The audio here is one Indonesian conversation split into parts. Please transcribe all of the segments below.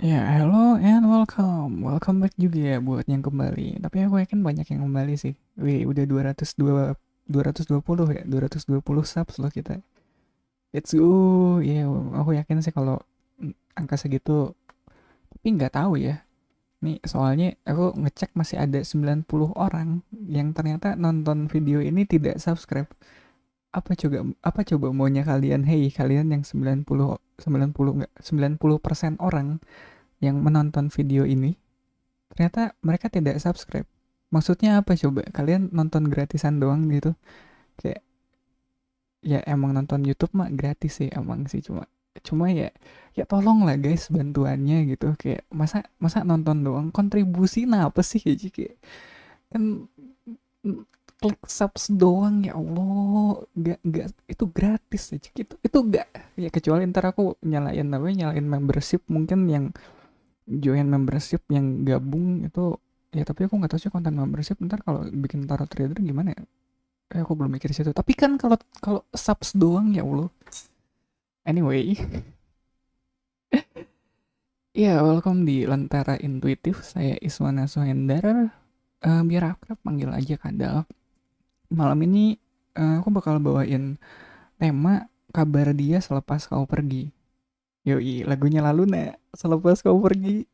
Ya, hello and welcome. Welcome back juga ya buat yang kembali. Tapi aku yakin banyak yang kembali sih. Wih, udah 220 ya, 220 subs loh kita. Let's go. Ya, aku yakin sih kalau angka segitu, tapi nggak tahu ya. Nih, soalnya aku ngecek masih ada 90 orang yang ternyata nonton video ini tidak subscribe. Apa coba maunya kalian? Hey, kalian yang 90 enggak, 90% orang yang menonton video ini ternyata mereka tidak subscribe. Maksudnya apa coba? Kalian nonton gratisan doang gitu? Kayak ya emang nonton YouTube mah gratis sih emang sih, cuma cuma ya ya tolong lah guys bantuannya gitu. Kayak masa masa nonton doang, kontribusi nah apa sih ya kayak kan klik subs doang, ya Allah, nggak itu gratis aja gitu, itu nggak, ya kecuali ntar aku nyalain apa nyalain membership mungkin, yang join membership yang gabung itu. Ya tapi aku nggak tahu sih konten membership ntar kalau bikin tarot trader gimana ya. Aku belum mikir situ, tapi kan kalau kalau subs doang, ya Allah. Anyway, ya welcome di Lentera Intuitif. Saya Iswana Sohendar. Biar akrab panggil aja Kadal. Malam ini aku bakal bawain tema kabar dia selepas kau pergi. Yoi, lagunya Laluna. Selepas kau pergi,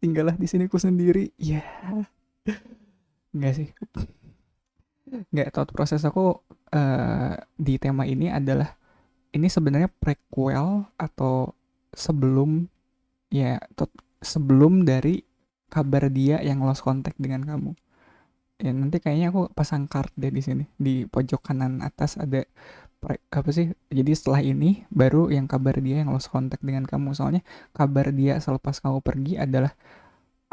tinggallah di sini ku sendiri. Ya, enggak sih. Nggak, thought proses aku di tema ini adalah, ini sebenarnya prequel atau sebelum, ya sebelum dari kabar dia yang lost contact dengan kamu. Ya nanti kayaknya aku pasang card deh di sini di pojok kanan atas ada apa sih, jadi setelah ini baru yang kabar dia yang lost contact dengan kamu. Soalnya kabar dia selepas kamu pergi adalah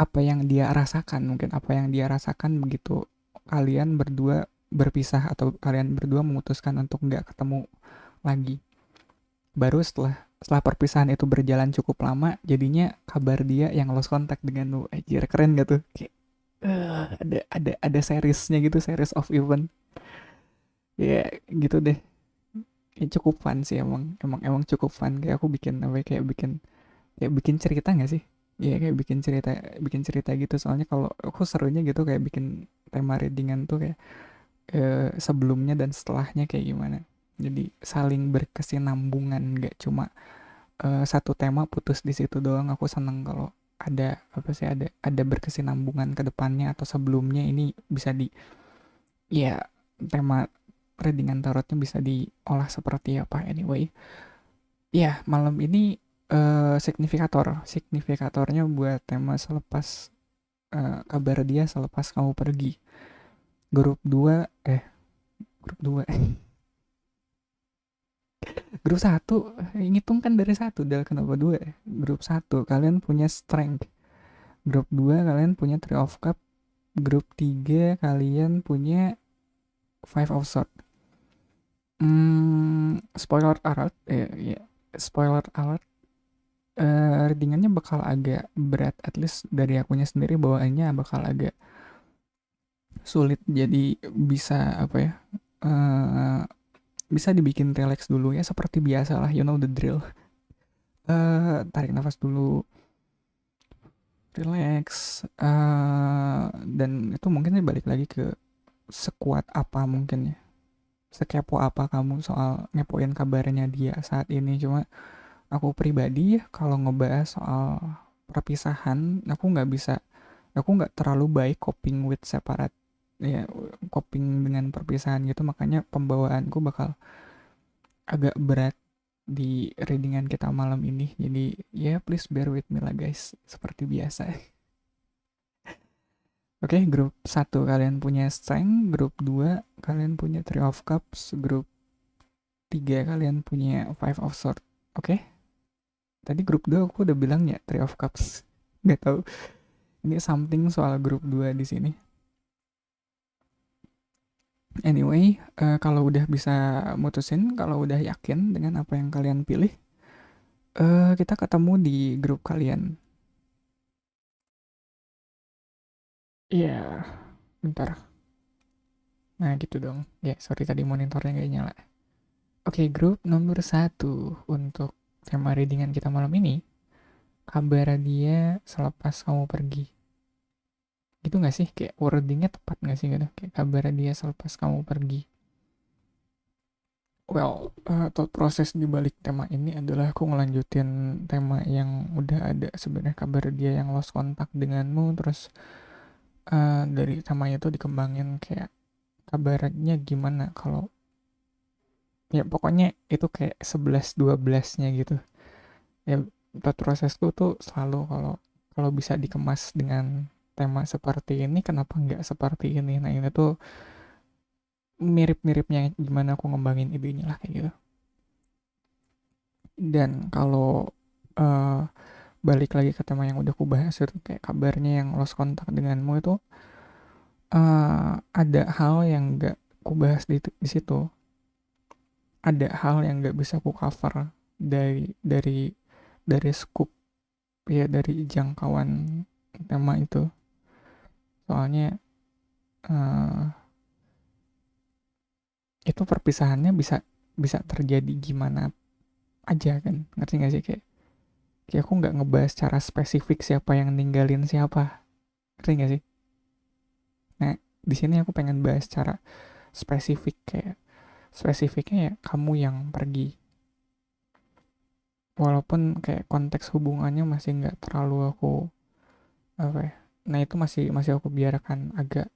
apa yang dia rasakan, mungkin apa yang dia rasakan begitu kalian berdua berpisah atau kalian berdua memutuskan untuk nggak ketemu lagi. Baru setelah perpisahan itu berjalan cukup lama, jadinya kabar dia yang lost contact dengan lu. Anjir, keren gak tuh? Kayak ada seriesnya gitu, series of event. Ya gitu deh. Ya, cukup fun sih, emang cukup fun. Kayak aku bikin apa ya, kayak bikin cerita nggak sih? Iya, kayak bikin cerita gitu. Soalnya kalau aku serunya gitu kayak bikin tema readingan tuh kayak sebelumnya dan setelahnya kayak gimana. Jadi saling berkesinambungan, nggak cuma satu tema putus di situ doang. Aku seneng kalau ada apa sih, ada berkesinambungan ke depannya atau sebelumnya, ini bisa di, ya, tema readingan tarotnya bisa diolah seperti apa. Anyway, ya malam ini signifikatornya buat tema selepas kabar dia selepas kamu pergi. Grup 2 grup 2 grup 1, ngitung kan dari satu, dari kenapa 2. Grup 1 kalian punya strength, grup 2 kalian punya three of cup, grup 3 kalian punya five of sword. Spoiler alert, ya, spoiler alert, readingannya bakal agak berat, at least dari akunya sendiri bawaannya bakal agak sulit. Jadi bisa apa ya, eh bisa dibikin relax dulu ya, seperti biasa lah, you know the drill. Tarik nafas dulu, relax, dan itu mungkin balik lagi ke sekuat apa mungkin ya, sekepo apa kamu soal ngepoin kabarnya dia saat ini. Cuma aku pribadi ya, kalau ngebahas soal perpisahan, aku nggak terlalu baik coping with separate, ya, coping dengan perpisahan gitu. Makanya pembawaanku bakal agak berat di readingan kita malam ini. Jadi ya please bear with me lah guys, seperti biasa. Oke, grup 1 kalian punya strength, grup 2 kalian punya three of cups, grup 3 kalian punya five of sword. Oke, tadi grup 2 aku udah bilang ya three of cups. Nggak tahu ini something soal grup 2 di sini. Anyway, kalau udah bisa mutusin, kalau udah yakin dengan apa yang kalian pilih, kita ketemu di grup kalian. Iya, bentar. Nah gitu dong. Ya, sorry tadi monitornya nggak nyala. Oke, grup nomor 1 untuk tema readingan kita malam ini kabar dia selepas kamu pergi. Gitu gak sih? Kayak wordingnya tepat gak sih gitu? Kayak kabar dia selepas kamu pergi. Well, thought proses di balik tema ini adalah aku ngelanjutin tema yang udah ada sebenarnya, kabar dia yang lost kontak denganmu. Terus dari temanya tuh dikembangin kayak kabarnya gimana kalau, ya pokoknya itu kayak 11-12-nya gitu. Ya thought prosesku tuh selalu kalau kalau bisa dikemas dengan tema seperti ini, kenapa nggak seperti ini. Nah ini tuh mirip-miripnya gimana aku ngembangin idenya lah kayak gitu. Dan kalau eh, balik lagi ke tema yang udah aku bahas itu, kayak kabarnya yang lost kontak denganmu itu, ada hal yang nggak aku bahas di situ. Ada hal yang nggak bisa aku cover dari scoop, ya dari jangkauan tema itu. Soalnya eh, itu perpisahannya bisa bisa terjadi gimana aja kan, ngerti gak sih? Kayak aku nggak ngebahas cara spesifik siapa yang ninggalin siapa, ngerti gak sih? Nah di sini aku pengen bahas cara spesifik, kayak spesifiknya ya kamu yang pergi, walaupun kayak konteks hubungannya masih nggak terlalu aku apa ya, nah itu masih masih aku biarkan agak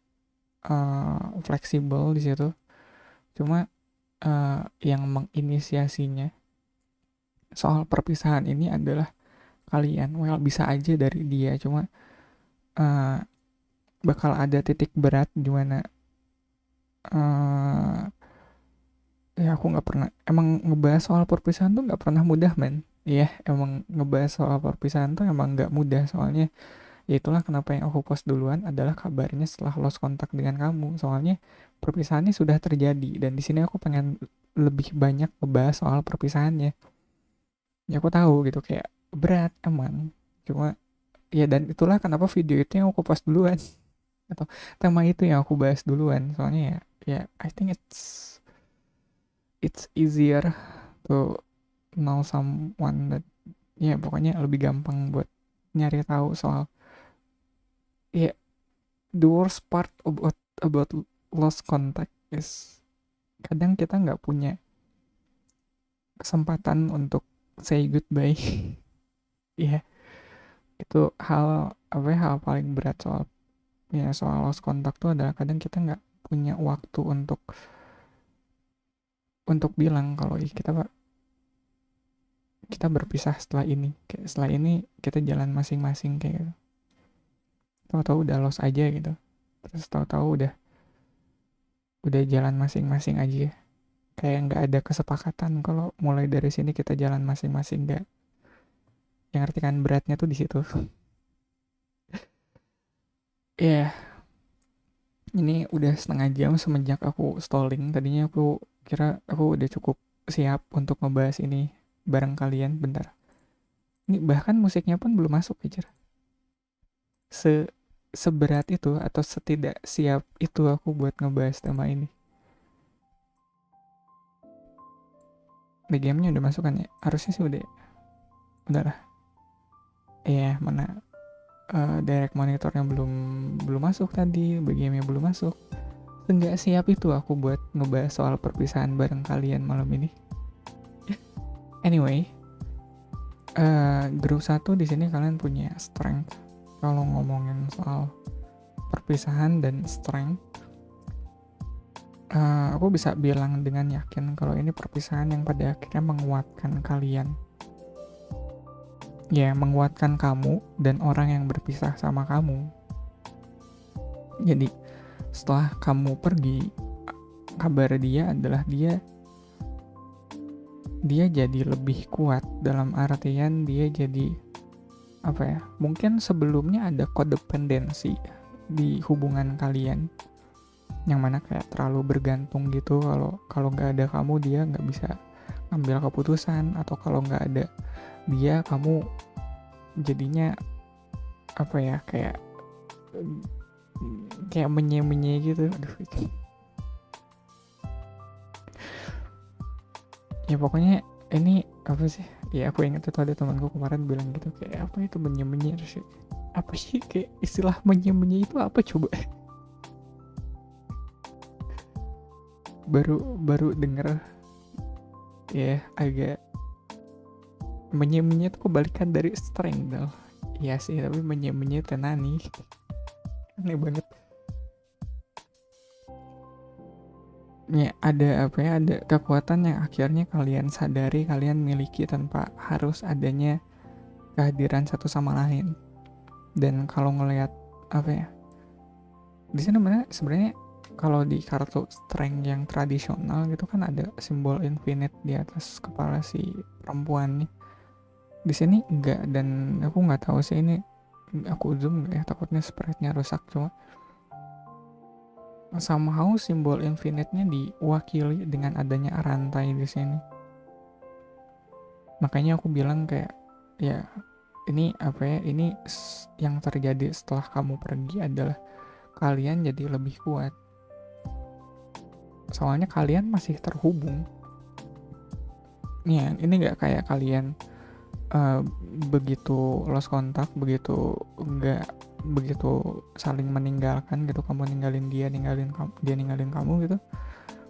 fleksibel di situ. Cuma yang menginisiasinya soal perpisahan ini adalah kalian. Well, bisa aja dari dia, cuma uh, bakal ada titik berat di mana uh, ya aku nggak pernah, emang ngebahas soal perpisahan tuh nggak pernah mudah men. Iya, emang ngebahas soal perpisahan tuh emang nggak mudah. Soalnya ya itulah kenapa yang aku post duluan adalah kabarnya setelah lost kontak dengan kamu. Soalnya perpisahannya sudah terjadi dan di sini aku pengen lebih banyak ngebahas soal perpisahannya. Ya aku tahu gitu kayak berat emang. Cuma ya, dan itulah kenapa video itu yang aku post duluan atau tema itu yang aku bahas duluan. Soalnya ya, ya I think it's easier to know someone that, ya pokoknya lebih gampang buat nyari tahu soal, ya the worst part about lost contact is kadang kita nggak punya kesempatan untuk say goodbye. Ya itu hal apa ya, hal paling berat soal, ya soal lost contact tuh adalah kadang kita nggak punya waktu untuk bilang kalau kita kita berpisah setelah ini, kayak setelah ini kita jalan masing-masing kayak gitu. Tahu-tahu udah lost aja gitu, terus tahu-tahu udah jalan masing-masing aja, kayak nggak ada kesepakatan kalau mulai dari sini kita jalan masing-masing. Nggak, yang ngerti kan beratnya tuh di situ. Ya yeah, ini udah setengah jam semenjak aku stalling. Tadinya aku kira aku udah cukup siap untuk ngebahas ini bareng kalian. Bentar, ini bahkan musiknya pun belum masuk aja. Seberat itu atau setidak siap itu aku buat ngebahas tema ini. BGM-nya udah masuk kan ya? Harusnya sih udah. Udah lah. Iya, mana direct monitornya belum belum masuk tadi, BGM-nya belum masuk. Enggak siap itu aku buat ngebahas soal perpisahan bareng kalian malam ini. Anyway, grup 1 di sini kalian punya strength. Kalau ngomongin soal perpisahan dan strength, aku bisa bilang dengan yakin kalau ini perpisahan yang pada akhirnya menguatkan kalian. Ya, menguatkan kamu dan orang yang berpisah sama kamu. Jadi, setelah kamu pergi, kabar dia adalah dia jadi lebih kuat, dalam artian dia jadi apa ya? Mungkin sebelumnya ada kodependensi di hubungan kalian, yang mana kayak terlalu bergantung gitu. Kalau nggak ada kamu dia nggak bisa ngambil keputusan, atau kalau nggak ada dia kamu jadinya apa ya, kayak menye-menye gitu. Aduh, ya pokoknya ini apa sih, ya aku ingat itu ada temanku kemarin bilang gitu kayak apa itu menye-menye, terus apa sih kayak istilah menye-menye itu apa coba. baru baru denger ya, agak menye-menye itu kebalikan dari strangle. Iya sih, tapi menye-menye tenani aneh banget. Ya ada apa ya, ada kekuatan yang akhirnya kalian sadari kalian miliki tanpa harus adanya kehadiran satu sama lain. Dan kalau ngelihat apa ya, di sini sebenarnya kalau di kartu strength yang tradisional gitu kan ada simbol infinite di atas kepala si perempuan nih. Di sini enggak, dan aku nggak tahu sih ini aku zoom nggak ya, takutnya sprite-nya rusak. Cuma somehow simbol infinite-nya diwakili dengan adanya rantai di sini. Makanya aku bilang kayak ya ini apa ya, ini yang terjadi setelah kamu pergi adalah kalian jadi lebih kuat. Soalnya kalian masih terhubung. Ya, ini nggak kayak kalian begitu lost kontak, begitu saling meninggalkan gitu, kamu ninggalin dia, dia ninggalin kamu gitu,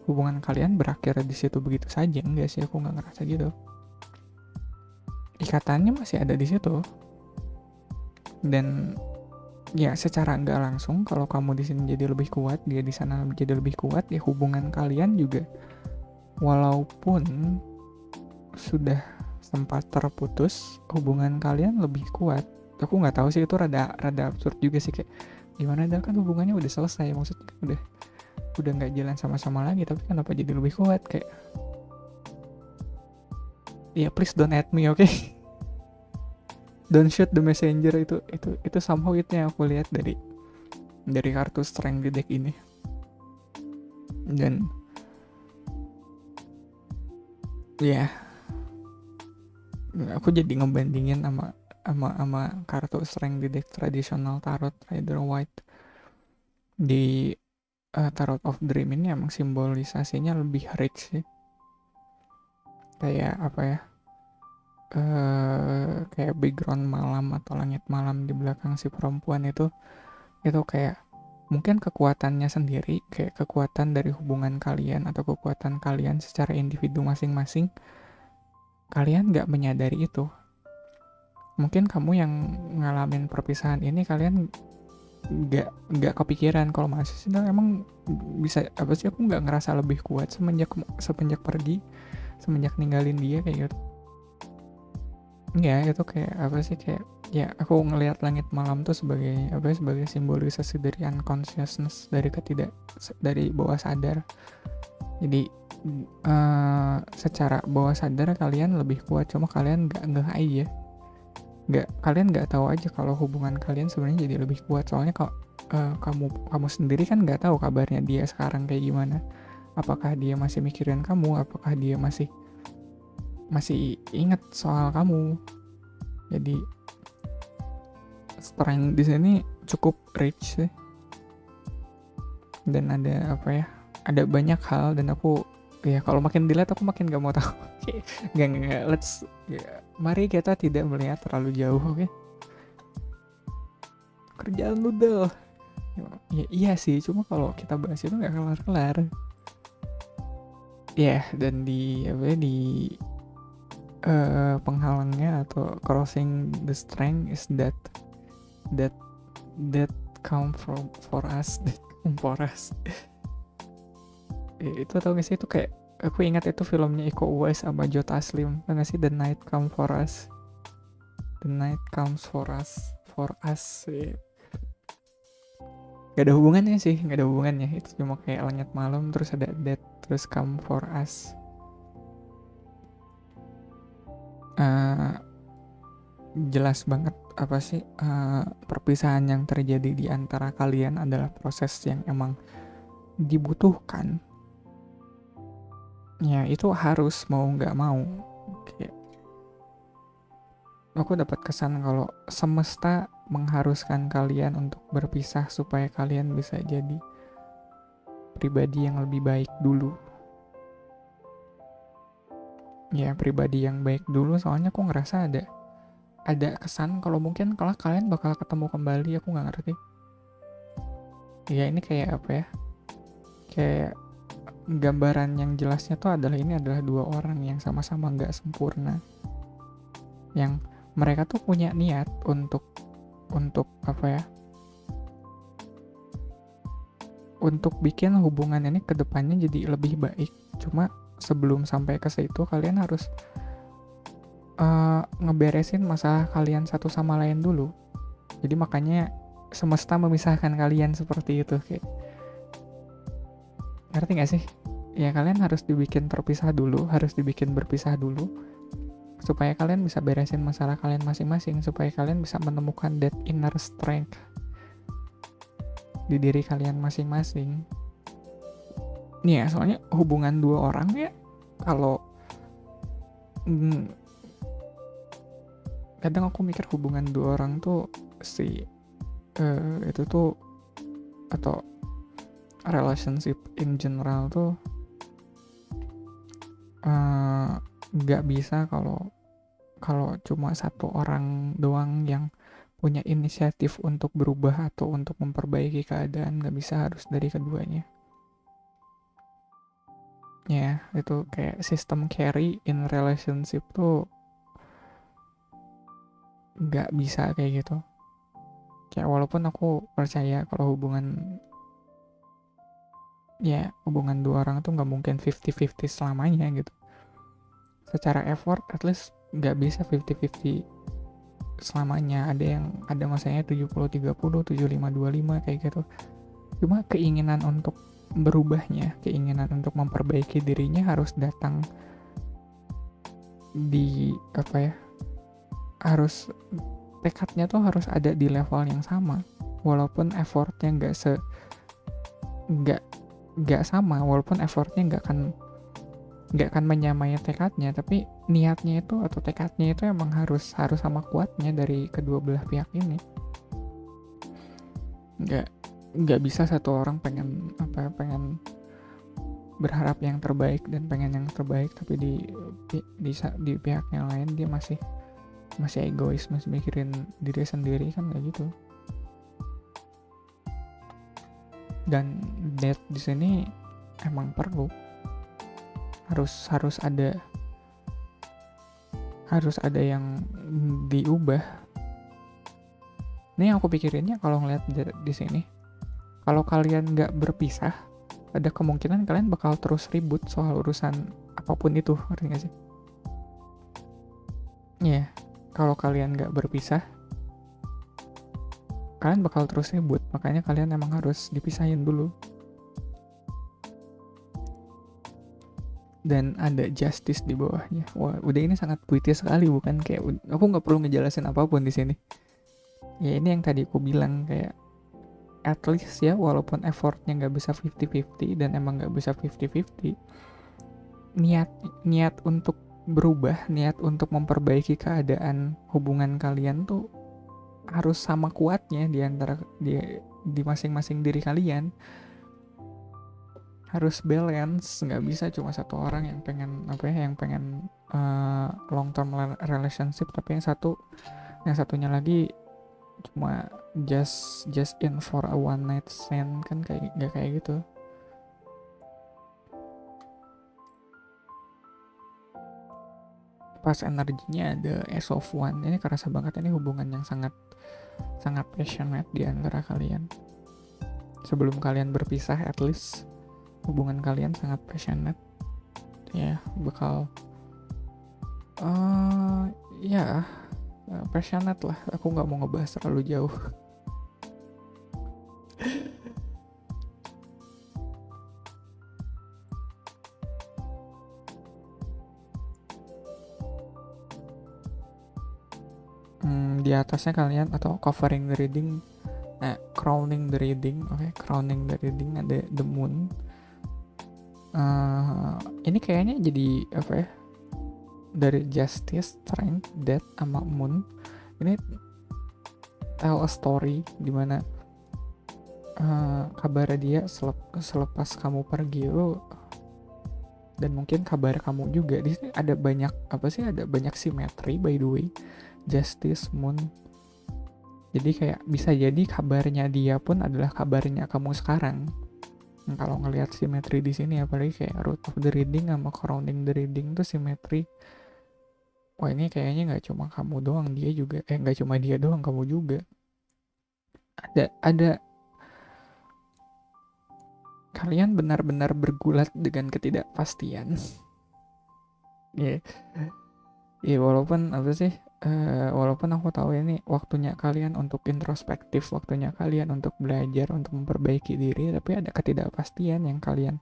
hubungan kalian berakhir di situ begitu saja. Enggak sih, aku nggak ngerasa gitu. Ikatannya masih ada di situ, dan ya secara nggak langsung kalau kamu di sini jadi lebih kuat, dia di sana jadi lebih kuat, ya hubungan kalian juga walaupun sudah sempat terputus, hubungan kalian lebih kuat. Aku nggak tahu sih, itu rada absurd juga sih, kayak gimana dah, kan hubungannya udah selesai, maksudnya udah nggak jalan sama-sama lagi, tapi kenapa jadi lebih kuat? Kayak ya please don't add me, oke? Don't shoot the messenger. Itu somehow itu yang aku lihat dari kartu strength di deck ini. Dan ya aku jadi ngebandingin sama kartu strength di deck tradisional tarot Rider White. Di Tarot of Dream ini emang simbolisasinya lebih rich sih. Kayak apa ya, kayak background malam atau langit malam di belakang si perempuan itu kayak mungkin kekuatannya sendiri, kayak kekuatan dari hubungan kalian atau kekuatan kalian secara individu masing-masing, kalian gak menyadari itu. Mungkin kamu yang ngalamin perpisahan ini, kalian gak kepikiran kalau masih sih emang bisa apa sih, aku gak ngerasa lebih kuat semenjak pergi, semenjak ninggalin dia kayak gitu. Ya itu kayak apa sih, kayak ya aku ngelihat langit malam tuh sebagai apa ya, sebagai simbolisasi dari unconsciousness, dari bawah sadar. Jadi secara bawah sadar kalian lebih kuat, cuma kalian nggak aja, kalian nggak tahu aja kalau hubungan kalian sebenarnya jadi lebih kuat. Soalnya kalau kamu sendiri kan nggak tahu kabarnya dia sekarang kayak gimana, apakah dia masih mikirin kamu, apakah dia masih ingat soal kamu. Jadi strength di sini cukup rich sih, dan ada apa ya, ada banyak hal, dan aku ya kalau makin dilihat aku makin gak mau tahu. Gak, mari kita tidak melihat terlalu jauh, oke? Kerjaan noodle ya iya sih, cuma kalau kita bahas itu gak kelar-kelar ya. Dan di apa ya, di penghalangnya atau crossing the strength is that come for us, that come for us. Itu tau gak sih, itu kayak aku ingat itu filmnya Iko Uwais sama Joe Taslim, tau gak sih, The Night Come For Us, The Night Comes For Us ya. Gak ada hubungannya sih, itu cuma kayak langit malam terus ada that terus come for us. Jelas banget apa sih, perpisahan yang terjadi di antara kalian adalah proses yang emang dibutuhkan. Ya itu harus, mau nggak mau. Kayak aku dapat kesan kalau semesta mengharuskan kalian untuk berpisah supaya kalian bisa jadi pribadi yang lebih baik dulu. ya pribadi yang baik dulu, soalnya aku ngerasa ada kesan kalau mungkin kalau kalian bakal ketemu kembali, aku nggak ngerti ya. Ini kayak apa ya, kayak gambaran yang jelasnya tuh adalah ini adalah dua orang yang sama-sama nggak sempurna, yang mereka tuh punya niat untuk apa ya, untuk bikin hubungan ini ke depannya jadi lebih baik. Cuma sebelum sampai ke situ kalian harus ngeberesin masalah kalian satu sama lain dulu. Jadi makanya semesta memisahkan kalian seperti itu, kayak ngerti gak sih? Ya kalian harus dibikin terpisah dulu, harus dibikin berpisah dulu, supaya kalian bisa beresin masalah kalian masing-masing, supaya kalian bisa menemukan that inner strength di diri kalian masing-masing. Ya soalnya hubungan dua orang ya, kalau kadang aku mikir hubungan dua orang tuh itu tuh, atau relationship in general tuh nggak bisa kalau cuma satu orang doang yang punya inisiatif untuk berubah atau untuk memperbaiki keadaan. Nggak bisa, harus dari keduanya. Ya itu kayak sistem carry in relationship tuh nggak bisa kayak gitu. Kayak walaupun aku percaya kalau hubungan dua orang tuh nggak mungkin 50-50 selamanya gitu. Secara effort at least nggak bisa 50-50 selamanya. Ada masanya 70-30, 75-25 kayak gitu. Cuma keinginan untuk berubahnya, keinginan untuk memperbaiki dirinya harus datang di apa ya, harus tekadnya tuh harus ada di level yang sama, walaupun effortnya nggak sama, walaupun effortnya nggak akan menyamai tekadnya, tapi niatnya itu atau tekadnya itu emang harus sama kuatnya dari kedua belah pihak ini. Nggak bisa satu orang pengen berharap yang terbaik dan pengen yang terbaik, tapi di pihak yang lain dia masih egois, masih mikirin diri sendiri, kan kayak gitu. Dan date di sini emang perlu, harus ada yang diubah. Ini yang aku pikirinnya kalau ngeliat di sini, kalau kalian nggak berpisah, ada kemungkinan kalian bakal terus ribut soal urusan apapun itu, ngerti nggak sih? Iya, kalau kalian nggak berpisah, kalian bakal terus ribut. Makanya kalian emang harus dipisahin dulu. Dan ada justice di bawahnya. Wah, udah ini sangat puitis sekali, bukan? Kayak aku nggak perlu ngejelasin apapun di sini. Ya ini yang tadi aku bilang, kayak at least ya, walaupun effortnya nggak bisa 50-50 dan emang nggak bisa 50-50, niat untuk berubah, niat untuk memperbaiki keadaan hubungan kalian tuh harus sama kuatnya di antara di masing-masing diri kalian. Harus balance, nggak bisa cuma satu orang yang pengen long term relationship, tapi yang satunya lagi cuma just in for a one night stand, kan kayak nggak kayak gitu. Pas energinya ada as of one, ini kerasa banget ini hubungan yang sangat passionate di antara kalian. Sebelum kalian berpisah, at least hubungan kalian sangat passionate ya, bakal passionate lah. Aku nggak mau ngebahas terlalu jauh. Di atasnya kalian atau covering the reading, crowning the reading, crowning the reading ada the moon. Ini kayaknya jadi apa ya, dari justice, strength, death, sama moon, ini tell a story dimana kabarnya dia selepas kamu pergi, lu dan mungkin kabar kamu juga. Di sini ada banyak ada banyak simetri by the way. Justice, Moon. Jadi kayak bisa jadi kabarnya dia pun adalah kabarnya kamu sekarang. Kalau ngelihat simetri di sini, apalagi kayak root of the reading sama crowning the reading tuh simetri. Wah, ini kayaknya nggak cuma kamu doang, dia juga. Nggak cuma dia doang, kamu juga. Ada kalian benar-benar bergulat dengan ketidakpastian. Ya, yeah. Walaupun walaupun aku tahu ini waktunya kalian untuk introspektif, waktunya kalian untuk belajar, untuk memperbaiki diri, tapi ada ketidakpastian yang kalian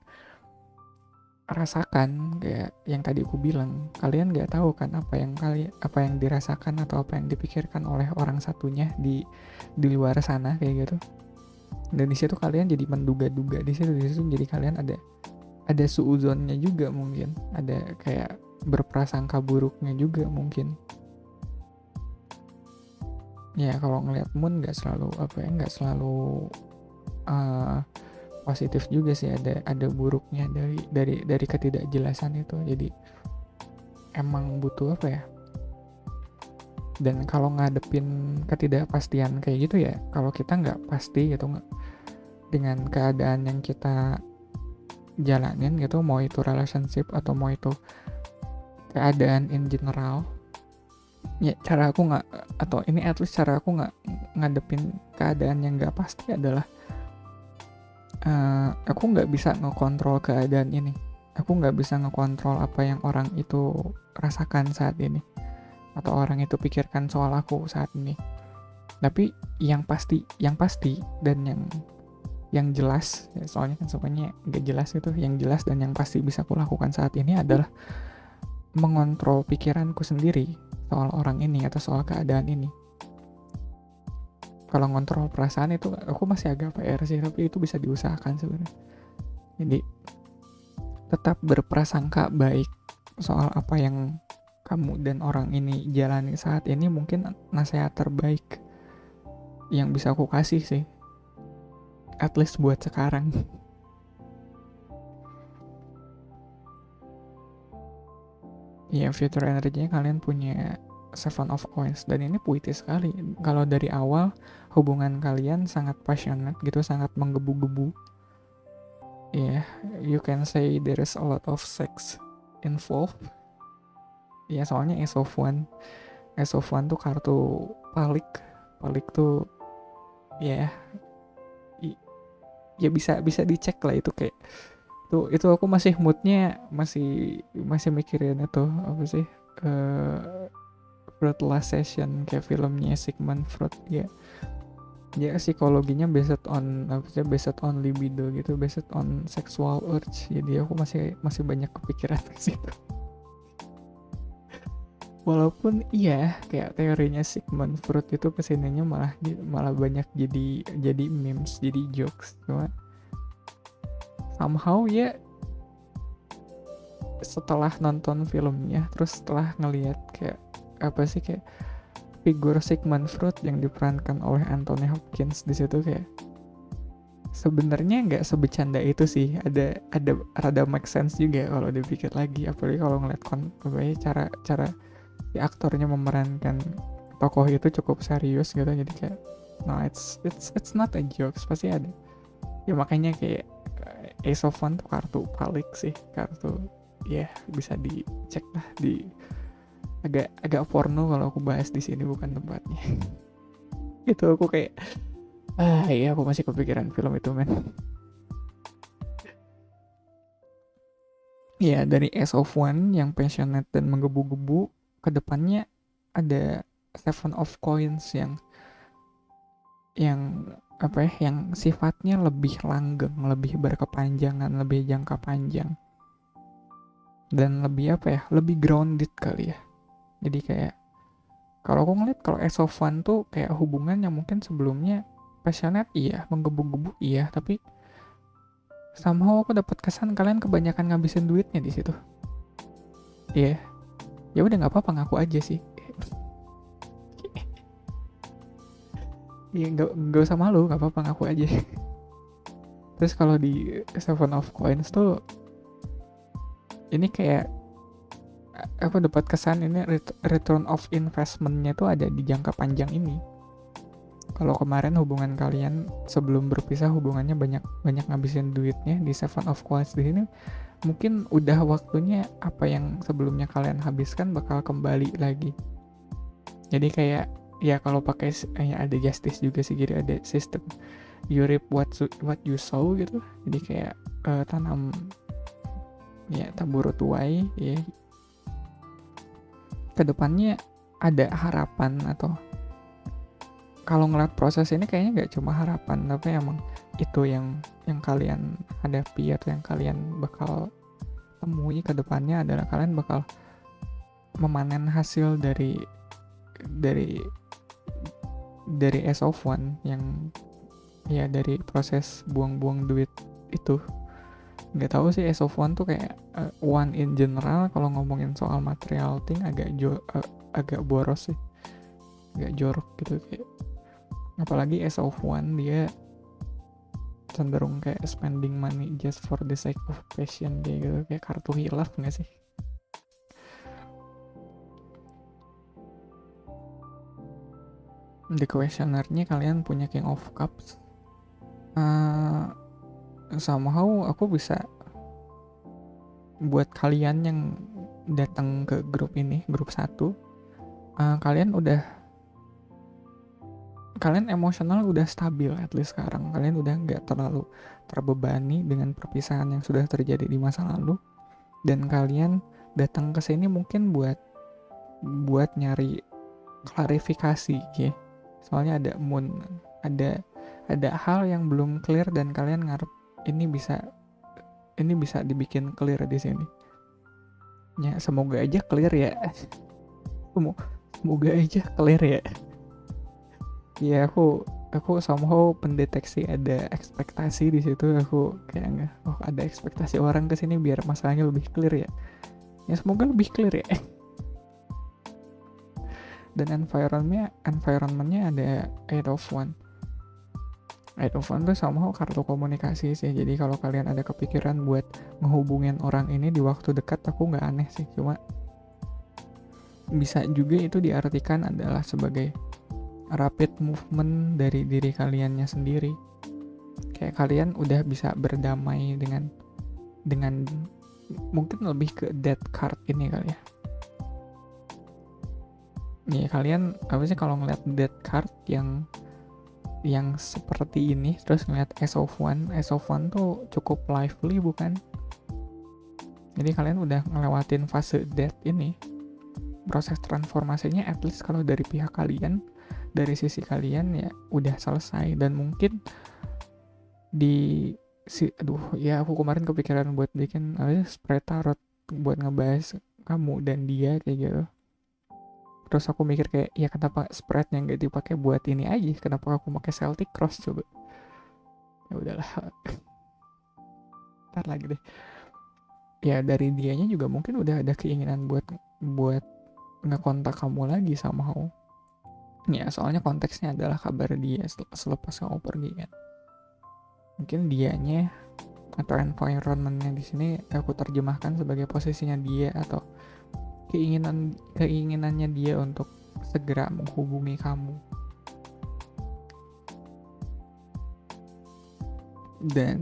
rasakan, kayak yang tadi aku bilang. Kalian nggak tahu kan apa yang dirasakan atau apa yang dipikirkan oleh orang satunya di luar sana kayak gitu. Dan di situ kalian jadi menduga-duga, di situ jadi kalian ada suuzonnya juga, mungkin ada kayak berprasangka buruknya juga mungkin. Ya kalau ngelihat Moon nggak selalu positif juga sih, ada buruknya dari ketidakjelasan itu. Jadi emang butuh dan kalau ngadepin ketidakpastian kayak gitu ya, kalau kita nggak pasti gitu dengan keadaan yang kita jalanin gitu, mau itu relationship atau mau itu keadaan in general, ya cara aku nggak, atau ini at least cara aku nggak ngadepin keadaan yang nggak pasti adalah aku nggak bisa ngekontrol keadaan ini. Aku nggak bisa ngekontrol apa yang orang itu rasakan saat ini atau orang itu pikirkan soal aku saat ini. Tapi yang pasti dan yang jelas, ya soalnya kan semuanya nggak jelas itu, yang jelas dan yang pasti bisa aku lakukan saat ini adalah mengontrol pikiranku sendiri soal orang ini atau soal keadaan ini. Kalau ngontrol perasaan itu aku masih agak PR sih, tapi itu bisa diusahakan sebenarnya. Jadi tetap berprasangka baik soal apa yang kamu dan orang ini jalani saat ini. Mungkin nasihat terbaik yang bisa aku kasih sih, at least buat sekarang. Ya, future energy-nya kalian punya Seven of Coins, dan ini puitis sekali. Kalau dari awal hubungan kalian sangat passionate gitu, sangat menggebu-gebu. Ya, yeah, you can say there is a lot of sex involved. Ya, yeah, soalnya Ace of One tuh kartu palik tuh ya ya bisa dicek lah itu, kayak itu aku masih moodnya masih mikirin itu apa sih, Freud Last Session, kayak filmnya Sigmund Freud ya. Ya psikologinya based on libido gitu, based on sexual urge. Jadi aku masih banyak kepikiran ke situ. Walaupun iya kayak teorinya Sigmund Freud itu kesininya malah banyak jadi memes, jadi jokes. Cuma somehow ya setelah nonton filmnya, terus setelah ngelihat kayak apa sih, kayak figur Sigmund Freud yang diperankan oleh Anthony Hopkins di situ, kayak sebenarnya nggak sebecanda itu sih. Ada rada make sense juga kalau dipikir lagi, apalagi kalau ngeliat cara si aktornya memerankan tokoh itu cukup serius gitu. Jadi kayak no, it's not a joke, pasti ada ya. Makanya kayak Ace of One tuh kartu palik sih, kartu ya bisa dicek lah. Di agak porno kalau aku bahas di sini, bukan tempatnya. Itu aku kayak iya, aku masih kepikiran film itu, men. Ya, dari Ace of One yang passionate dan menggebu-gebu, kedepannya ada Seven of Coins yang yang sifatnya lebih langgeng, lebih berkepanjangan, lebih jangka panjang, dan lebih lebih grounded kali ya. Jadi kayak kalau aku ngeliat, kalau Ace of One tuh kayak hubungan yang mungkin sebelumnya passionate iya, menggebu-gebu iya, tapi somehow aku dapat kesan kalian kebanyakan ngabisin duitnya di situ. Iya, ya udah nggak apa-apa, ngaku aja sih. Iya, nggak usah malu, nggak apa-apa, ngaku aja. Terus kalau di Seven of Coins tuh ini kayak aku dapat kesan ini return of investment-nya tuh ada di jangka panjang ini. Kalau kemarin hubungan kalian sebelum berpisah hubungannya banyak ngabisin duitnya di Seven of Coins, di sini mungkin udah waktunya apa yang sebelumnya kalian habiskan bakal kembali lagi. Jadi kayak ya kalau pakai ya ada justice juga sih, jadi ada sistem you reap what you sow gitu. Jadi kayak tanam ya tabur tuai ya. Kedepannya ada harapan, atau kalau ngeliat proses ini kayaknya nggak cuma harapan, tapi emang itu yang kalian hadapi atau yang kalian bakal temui ke depannya adalah kalian bakal memanen hasil dari Ace of One yang ya dari proses buang-buang duit itu. Nggak tahu sih, Ace of One tuh kayak one in general kalau ngomongin soal material thing agak boros sih, agak jorok gitu kayak. Apalagi Ace of One dia cenderung kayak spending money just for the sake of passion dia gitu, kayak kartu hilaf nggak sih? Di questionnaire-nya kalian punya King of Cups. Somehow aku bisa buat kalian yang datang ke grup ini, grup 1, kalian emosional udah stabil at least sekarang. Kalian udah nggak terlalu terbebani dengan perpisahan yang sudah terjadi di masa lalu, dan kalian datang ke sini mungkin buat nyari klarifikasi ya. Soalnya ada ada hal yang belum clear dan kalian ngarep ini bisa dibikin clear di sini. Ya semoga aja clear ya. Semoga aja clear ya. Ya aku somehow pendeteksi ada ekspektasi di situ. Aku kayak nggak, ada ekspektasi orang kesini biar masalahnya lebih clear ya. Ya semoga lebih clear ya. Dan environmentnya ada Eight of One. Eight of One tuh somehow kartu komunikasi sih. Jadi kalau kalian ada kepikiran buat ngehubungin orang ini di waktu dekat, aku nggak aneh sih. Cuma bisa juga itu diartikan adalah sebagai rapid movement dari diri kaliannya sendiri. Kayak kalian udah bisa berdamai dengan mungkin lebih ke death card ini kali ya. Nih kalian apa sih kalau ngeliat death card yang seperti ini terus ngeliat Ace of One tuh cukup lively bukan? Jadi kalian udah ngelewatin fase death ini. Proses transformasinya at least kalau dari pihak kalian, dari sisi kalian ya udah selesai. Dan mungkin aku kemarin kepikiran buat bikin spread tarot buat ngebahas kamu dan dia kayak gitu. Terus aku mikir kayak, ya kenapa spreadnya nggak dipakai buat ini aja? Kenapa aku pakai Celtic Cross coba? Ya udahlah. Ntar lagi deh. Ya dari dianya juga mungkin udah ada keinginan buat ngekontak kamu lagi somehow. Ya soalnya konteksnya adalah kabar dia selepas kamu pergi kan. Mungkin dianya atau environmentnya di sini aku terjemahkan sebagai posisinya dia atau keinginannya dia untuk segera menghubungi kamu. Dan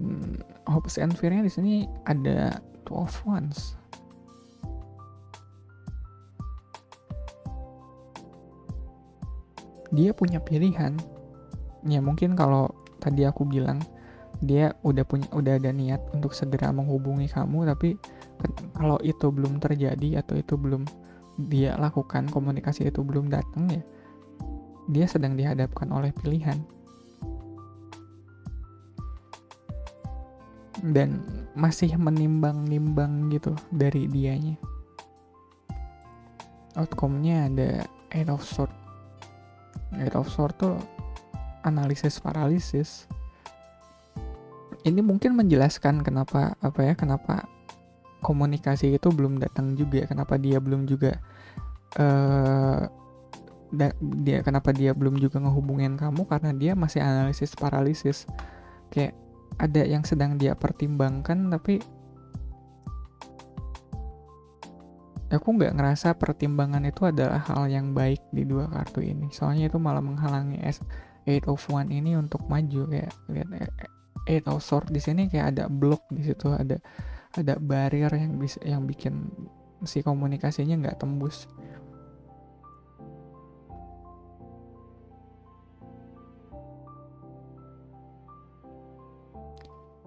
hopes and fear-nya di sini ada Two of Wands. Dia punya pilihan. Ya mungkin kalau tadi aku bilang dia udah ada niat untuk segera menghubungi kamu, tapi kalau itu belum terjadi atau itu belum dia lakukan, komunikasi itu belum datang, ya dia sedang dihadapkan oleh pilihan. Dan masih menimbang-nimbang gitu dari dianya. Outcome-nya ada Eight of Swords. Eight of Swords tuh analisis paralisis. Ini mungkin menjelaskan kenapa komunikasi itu belum datang juga, kenapa dia belum juga kenapa dia belum juga ngehubungin kamu, karena dia masih analisis paralisis. Kayak ada yang sedang dia pertimbangkan, tapi aku nggak ngerasa pertimbangan itu adalah hal yang baik di dua kartu ini. Soalnya itu malah menghalangi Eight of Wands ini untuk maju. Kayak lihat Eight of Swords di sini kayak ada blok di situ, ada barrier yang bisa yang bikin si komunikasinya nggak tembus.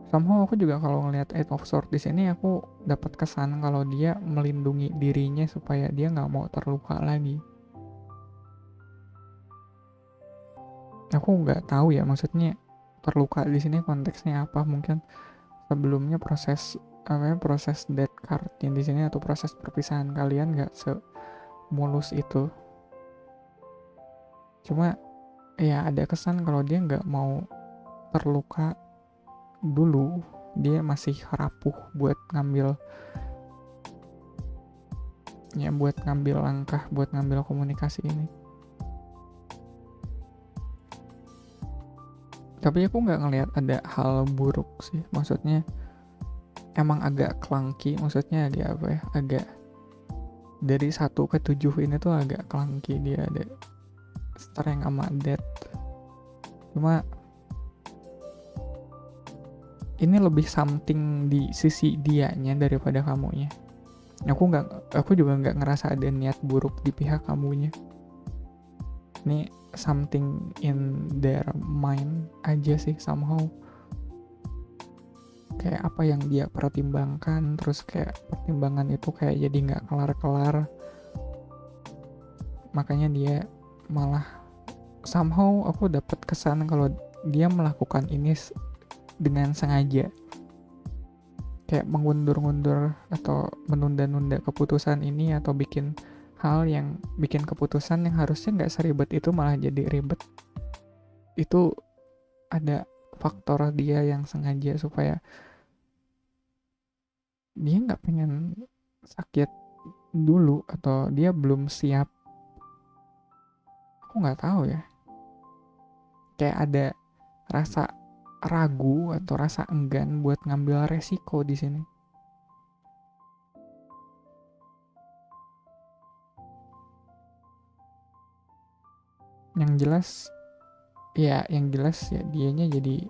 Somehow aku juga kalau ngelihat Eight of Swords di sini aku dapat kesan kalau dia melindungi dirinya supaya dia nggak mau terluka lagi. Aku nggak tahu ya, maksudnya terluka di sini konteksnya apa. Mungkin sebelumnya proses death card yang di sini atau proses perpisahan kalian nggak semulus itu. Cuma ya ada kesan kalau dia nggak mau terluka dulu, dia masih rapuh buat ngambil langkah, buat ngambil komunikasi ini. Tapi aku nggak ngelihat ada hal buruk sih, maksudnya emang agak clunky, maksudnya dia apa ya, agak dari 1 ke 7 ini tuh agak clunky, dia ada strength sama death. Cuma ini lebih something di sisi dianya daripada kamunya. Aku juga nggak ngerasa ada niat buruk di pihak kamunya. Ini something in their mind aja sih somehow. Kayak apa yang dia pertimbangkan, terus kayak pertimbangan itu kayak jadi nggak kelar-kelar. Makanya dia malah somehow aku dapat kesan kalau dia melakukan ini dengan sengaja, kayak mengundur-undur atau menunda-nunda keputusan ini, atau bikin keputusan yang harusnya nggak seribet itu malah jadi ribet. Itu ada faktor dia yang sengaja supaya dia nggak pengen sakit dulu, atau dia belum siap. Aku nggak tahu ya, kayak ada rasa ragu atau rasa enggan buat ngambil resiko di sini. Yang jelas ya dianya jadi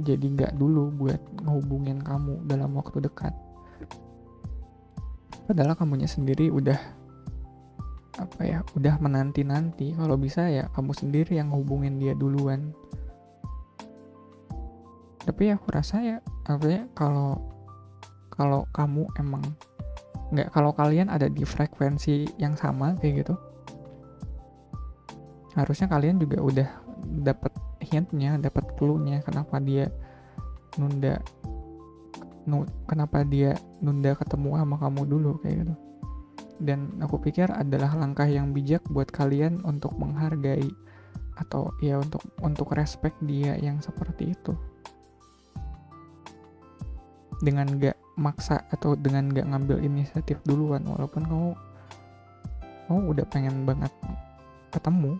nggak dulu buat ngehubungin kamu dalam waktu dekat. Padahal kamunya sendiri udah menanti-nanti, kalau bisa ya kamu sendiri yang ngehubungin dia duluan. Tapi aku rasa ya kalau kamu emang kalau kalian ada di frekuensi yang sama kayak gitu, harusnya kalian juga udah dapat hintnya, dapat clue-nya kenapa dia nunda ketemu sama kamu dulu kayak gitu. Dan aku pikir adalah langkah yang bijak buat kalian untuk menghargai atau ya untuk respect dia yang seperti itu, dengan gak maksa atau dengan gak ngambil inisiatif duluan, walaupun kamu udah pengen banget ketemu,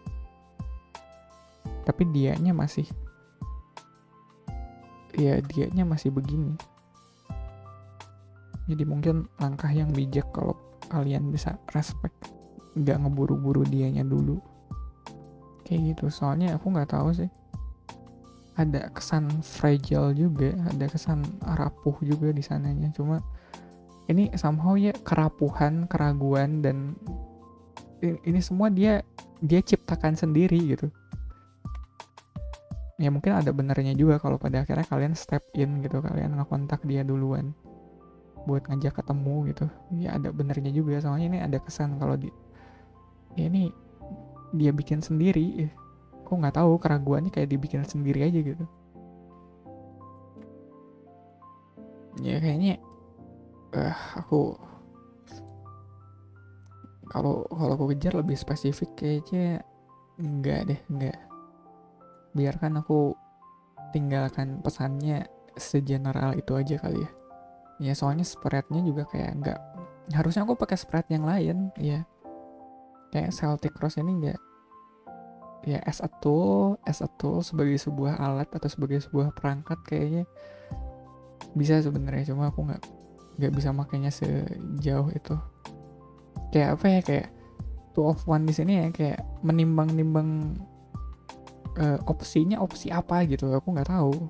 tapi dianya masih begini. Jadi mungkin langkah yang bijak kalau kalian bisa respect, gak ngeburu-buru dianya dulu kayak gitu. Soalnya aku gak tahu sih, ada kesan fragile juga, ada kesan rapuh juga di sananya. Cuma ini somehow ya kerapuhan, keraguan, dan ini semua dia ciptakan sendiri gitu. Ya mungkin ada benernya juga kalau pada akhirnya kalian step in gitu, kalian ngekontak dia duluan buat ngajak ketemu gitu. Ya ada benernya juga, soalnya ini ada kesan kalau ini dia bikin sendiri. Aku nggak tahu, keraguannya kayak dibikin sendiri aja gitu. Ya kayaknya aku kalau aku kejar lebih spesifik kayaknya enggak. Biarkan aku tinggalkan pesannya segeneral itu aja kali ya. Ya soalnya spreadnya juga kayak enggak, harusnya aku pakai spread yang lain ya. Kayak Celtic Cross ini enggak ya, as a tool sebagai sebuah alat atau sebagai sebuah perangkat kayaknya bisa sebenarnya. Cuma aku nggak bisa makainya sejauh itu. Kayak apa ya, kayak two of one di sini ya, kayak menimbang-nimbang opsinya opsi apa gitu, aku nggak tahu.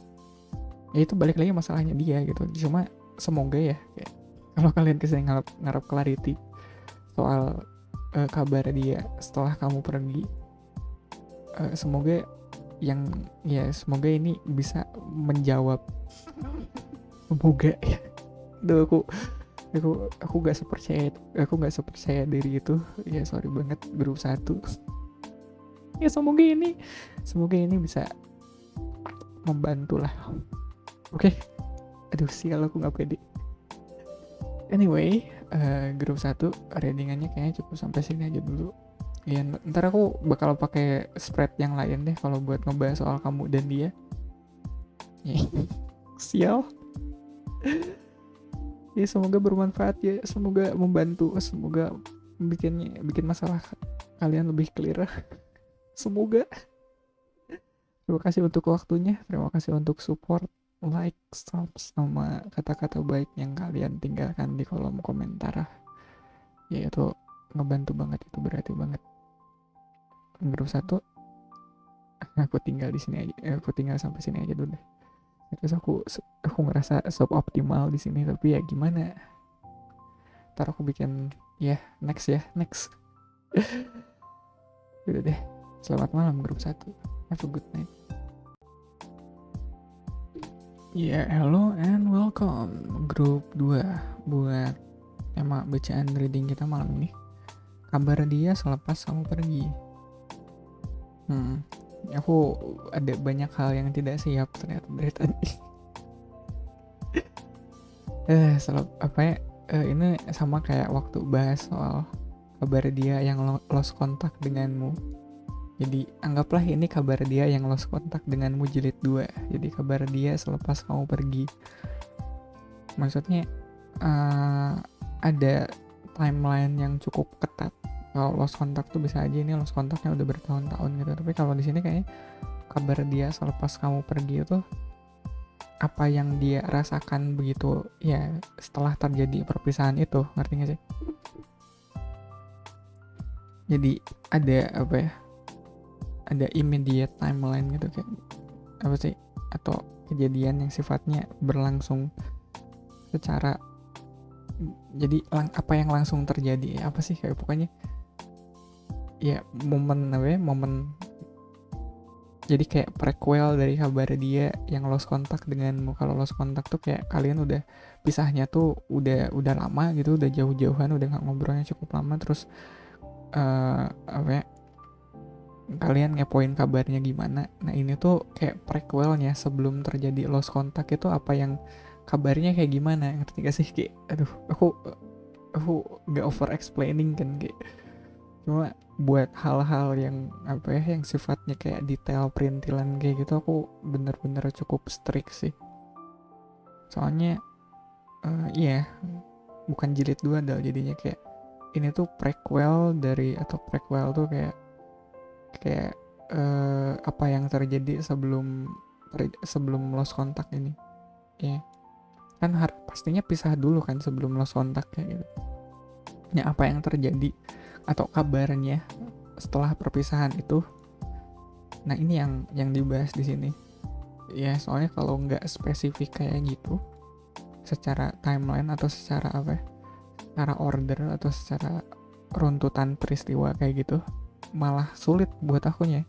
Ya itu balik lagi masalahnya dia gitu. Cuma semoga ya, kayak kalau kalian kesini ngarap clarity soal kabar dia setelah kamu pergi, semoga semoga ini bisa menjawab. Semoga ya. Duh, aku gak sepercaya itu, aku gak sepercaya diri itu ya, sorry banget grup 1. Ya semoga ini bisa membantu lah. Oke. Aduh sial, aku gak pede. Anyway, grup 1 readingannya kayaknya cukup sampai sini aja dulu ya. Ntar aku bakal pakai spread yang lain deh kalau buat ngebahas soal kamu dan dia. Sial. Ya semoga bermanfaat ya, semoga membantu, semoga bikin masalah kalian lebih clear. Semoga. Terima kasih untuk waktunya, terima kasih untuk support, like, subs, sama kata-kata baik yang kalian tinggalkan di kolom komentar. Ya itu ngebantu banget, itu berarti banget. Grup 1 aku tinggal di sini aja, aku tinggal sampai sini aja dulu deh. Terus aku ngerasa suboptimal di sini, tapi ya gimana, ntar aku bikin next. Udah deh, selamat malam grup 1, have a good night. Hello and welcome grup 2 buat tema bacaan reading kita malam ini. Kabar dia selepas kamu pergi. Aku ada banyak hal yang tidak siap ternyata dari tadi. Ini sama kayak waktu bahas soal kabar dia yang lost kontak denganmu. Jadi anggaplah ini kabar dia yang lost kontak denganmu jilid 2. Jadi kabar dia selepas kamu pergi. Maksudnya ada timeline yang cukup ketat. Kalau lost kontak tuh bisa aja ini lost kontaknya udah bertahun-tahun gitu. Tapi kalau di sini kayaknya kabar dia selepas kamu pergi itu apa yang dia rasakan begitu ya setelah terjadi perpisahan itu, ngerti gak sih? Jadi ada immediate timeline gitu, kayak apa sih, atau kejadian yang sifatnya berlangsung secara, jadi apa yang langsung terjadi, apa sih, kayak pokoknya ya momen jadi kayak prequel dari kabar dia yang lost kontak denganmu. Kalau lost kontak tuh kayak kalian udah pisahnya tuh udah lama gitu, udah jauh-jauhan, udah nggak ngobrolnya cukup lama, terus kalian ngepoin kabarnya gimana. Nah ini tuh kayak prequelnya sebelum terjadi lost kontak itu, apa yang kabarnya kayak gimana, ngerti gak sih? Kayak aduh, aku nggak over explaining kan, kayak cuma buat hal-hal yang yang sifatnya kayak detail perintilan kayak gitu, aku bener-bener cukup strict sih. Soalnya bukan jilid 2 dah jadinya, kayak ini tuh prequel dari, atau prequel tuh kayak apa yang terjadi sebelum lost kontak ini ya. Kan pastinya pisah dulu kan sebelum lost kontak kayak gitu. Ya apa yang terjadi atau kabarnya setelah perpisahan itu. Nah ini yang dibahas di sini ya. Soalnya kalau nggak spesifik kayak gitu secara timeline atau secara secara order atau secara runtutan peristiwa kayak gitu, malah sulit buat akunya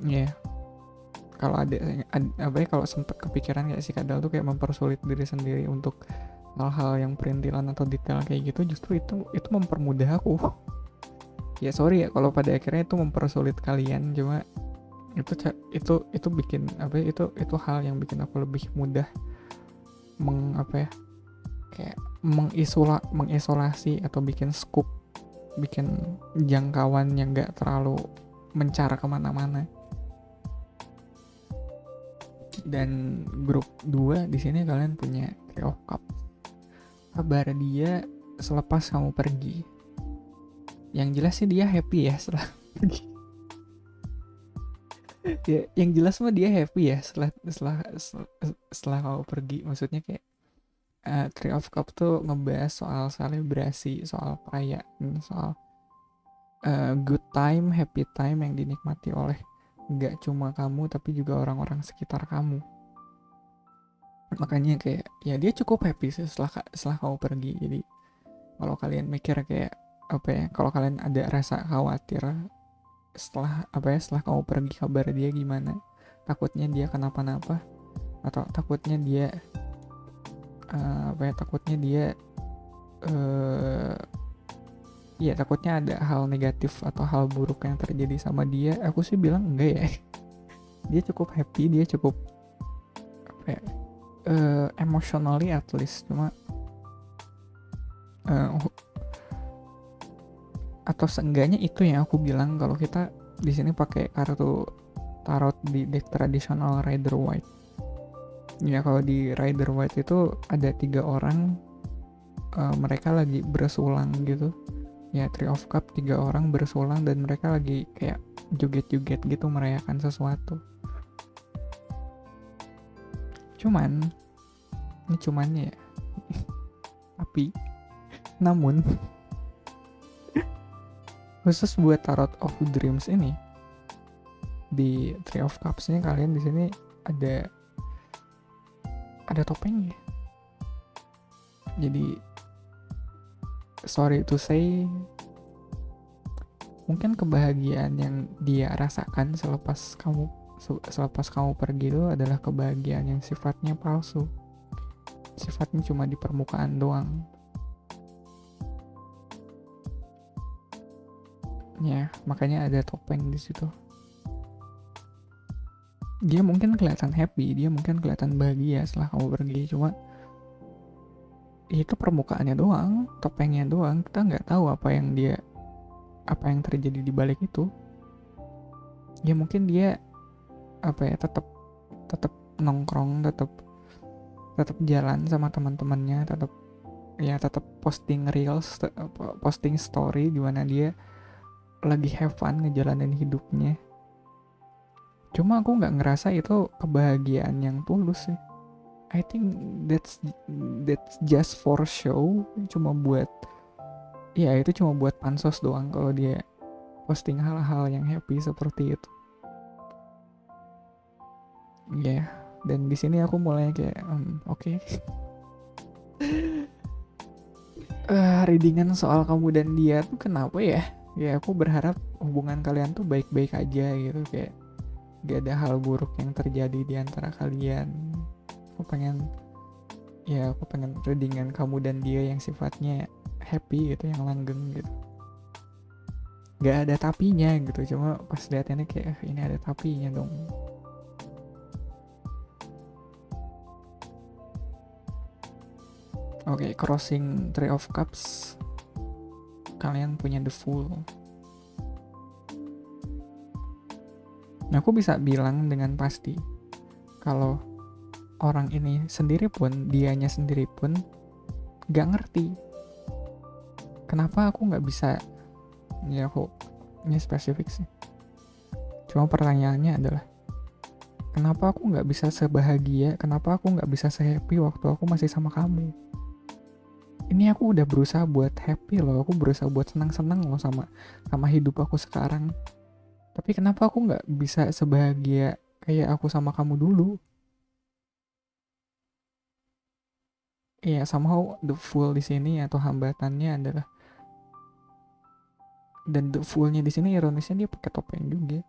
ya. Kalau kalau sempet kepikiran kayak si Kadal tuh kayak mempersulit diri sendiri untuk hal-hal yang perintilan atau detail kayak gitu, justru itu mempermudah aku. Ya sorry ya kalau pada akhirnya itu mempersulit kalian, cuma itu bikin itu hal yang bikin aku lebih mudah kayak mengisolasi atau bikin scoop, bikin jangkauan yang gak terlalu mencar kemana-mana. Dan grup 2 di sini kalian punya Three of Cups, kabar dia selepas kamu pergi. Yang jelas sih dia happy ya setelah pergi. Ya, yang jelas mah dia happy ya setelah kamu pergi. Maksudnya kayak Three of Cups tuh ngebahas soal selebrasi, soal perayaan, soal good time, happy time yang dinikmati oleh nggak cuma kamu tapi juga orang-orang sekitar kamu. Makanya kayak ya dia cukup happy sih setelah kamu pergi. Jadi kalau kalian mikir kayak apa ya, kalau kalian ada rasa khawatir setelah kamu pergi, kabar dia gimana, takutnya dia kenapa-napa, atau takutnya dia takutnya dia ya takutnya ada hal negatif atau hal buruk yang terjadi sama dia, aku sih bilang enggak ya. Dia cukup happy, dia cukup apa ya, emotionally at least. Cuma atau seenggaknya itu yang aku bilang, kalau kita di sini pakai kartu tarot di deck tradisional Rider White. Ya kalau di Rider White itu ada 3 orang, mereka lagi bersulang gitu. Ya Three of Cup 3 orang bersulang dan mereka lagi kayak joget-joget gitu merayakan sesuatu. Cuman ini cumannya ya. Tapi namun khusus buat Tarot of Dreams ini, di Three of Cups nya kalian di sini ada topengnya. Jadi sorry to say, mungkin kebahagiaan yang dia rasakan selepas kamu pergi itu adalah kebahagiaan yang sifatnya palsu, sifatnya cuma di permukaan doang. Ya makanya ada topeng di situ. Dia mungkin kelihatan happy, dia mungkin kelihatan bahagia setelah kamu pergi, cuma itu permukaannya doang, topengnya doang. Kita nggak tahu apa yang terjadi di balik itu. Ya mungkin dia tetap nongkrong, tetap jalan sama teman-temannya, tetap posting reels, posting story di mana dia lagi have fun ngejalanin hidupnya. Cuma aku nggak ngerasa itu kebahagiaan yang tulus sih. I think that's just for show, itu cuma buat pansos doang kalau dia posting hal-hal yang happy seperti itu. Ya, dan di sini aku mulai kayak oke. Readingan soal kamu dan dia tuh kenapa ya? Ya aku berharap hubungan kalian tuh baik-baik aja gitu, kayak gak ada hal buruk yang terjadi di antara kalian. Aku pengen readingan kamu dan dia yang sifatnya happy gitu, yang langgeng gitu. Gak ada tapinya gitu, cuma pas liatannya kayak ini ada tapinya dong. Oke, crossing Three of Cups, kalian punya the Fool. Nah, aku bisa bilang dengan pasti kalau orang ini dianya sendiri pun gak ngerti kenapa aku gak bisa. Ya aku ini spesifik sih, cuma pertanyaannya adalah kenapa aku gak bisa sebahagia, kenapa aku gak bisa sehappy waktu aku masih sama kamu. Ini aku udah berusaha buat happy loh, aku berusaha buat senang-senang loh sama hidup aku sekarang. Tapi kenapa aku nggak bisa sebahagia kayak aku sama kamu dulu? Iya, somehow the fool di sini atau hambatannya adalah, dan the foolnya di sini ironisnya dia pakai topeng juga.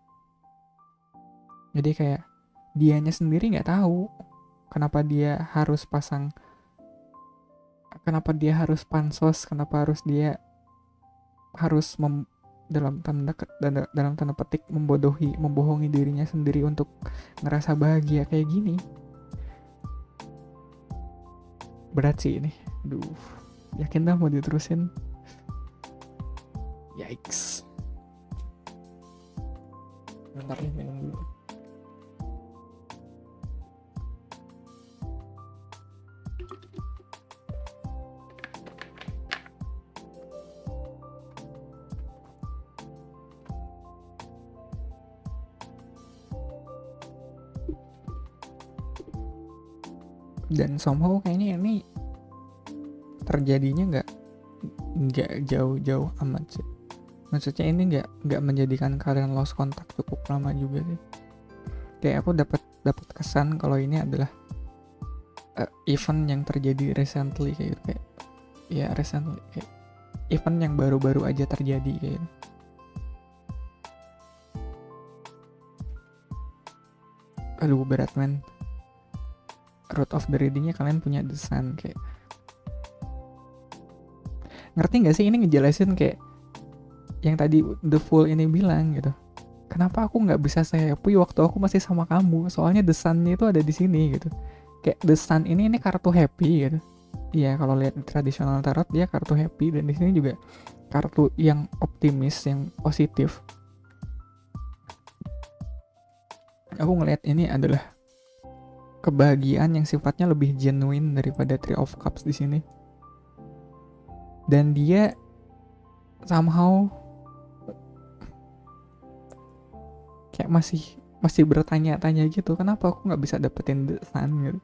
Jadi kayak dianya sendiri nggak tahu kenapa dia harus pansos, kenapa dia harus dalam tanda petik membohongi dirinya sendiri untuk ngerasa bahagia kayak gini. Berat sih ini. Duh, yakin dah mau diterusin. Yikes. Bentar nih, minum dulu. Dan somehow kayaknya ini terjadinya nggak jauh-jauh amat sih. Maksudnya ini nggak menjadikan kalian lost kontak cukup lama juga sih. Kayak aku dapat kesan kalau ini adalah event yang terjadi recently kayak gitu. Kayak ya recently, kayak event yang baru-baru aja terjadi kayak gitu. Aduh berat man. Root of the readingnya kalian punya The Sun. Kayak ngerti gak sih ini ngejelasin kayak yang tadi The Fool ini bilang gitu, kenapa aku nggak bisa happy waktu aku masih sama kamu, soalnya The Sun-nya itu ada di sini gitu. Kayak The Sun ini kartu happy gitu. Iya, kalau lihat tradisional tarot dia kartu happy, dan di sini juga kartu yang optimis, yang positif. Aku ngelihat ini adalah kebahagiaan yang sifatnya lebih genuine daripada Three of Cups di sini. Dan dia somehow kayak masih bertanya-tanya gitu, kenapa aku nggak bisa dapetin The Sun gitu.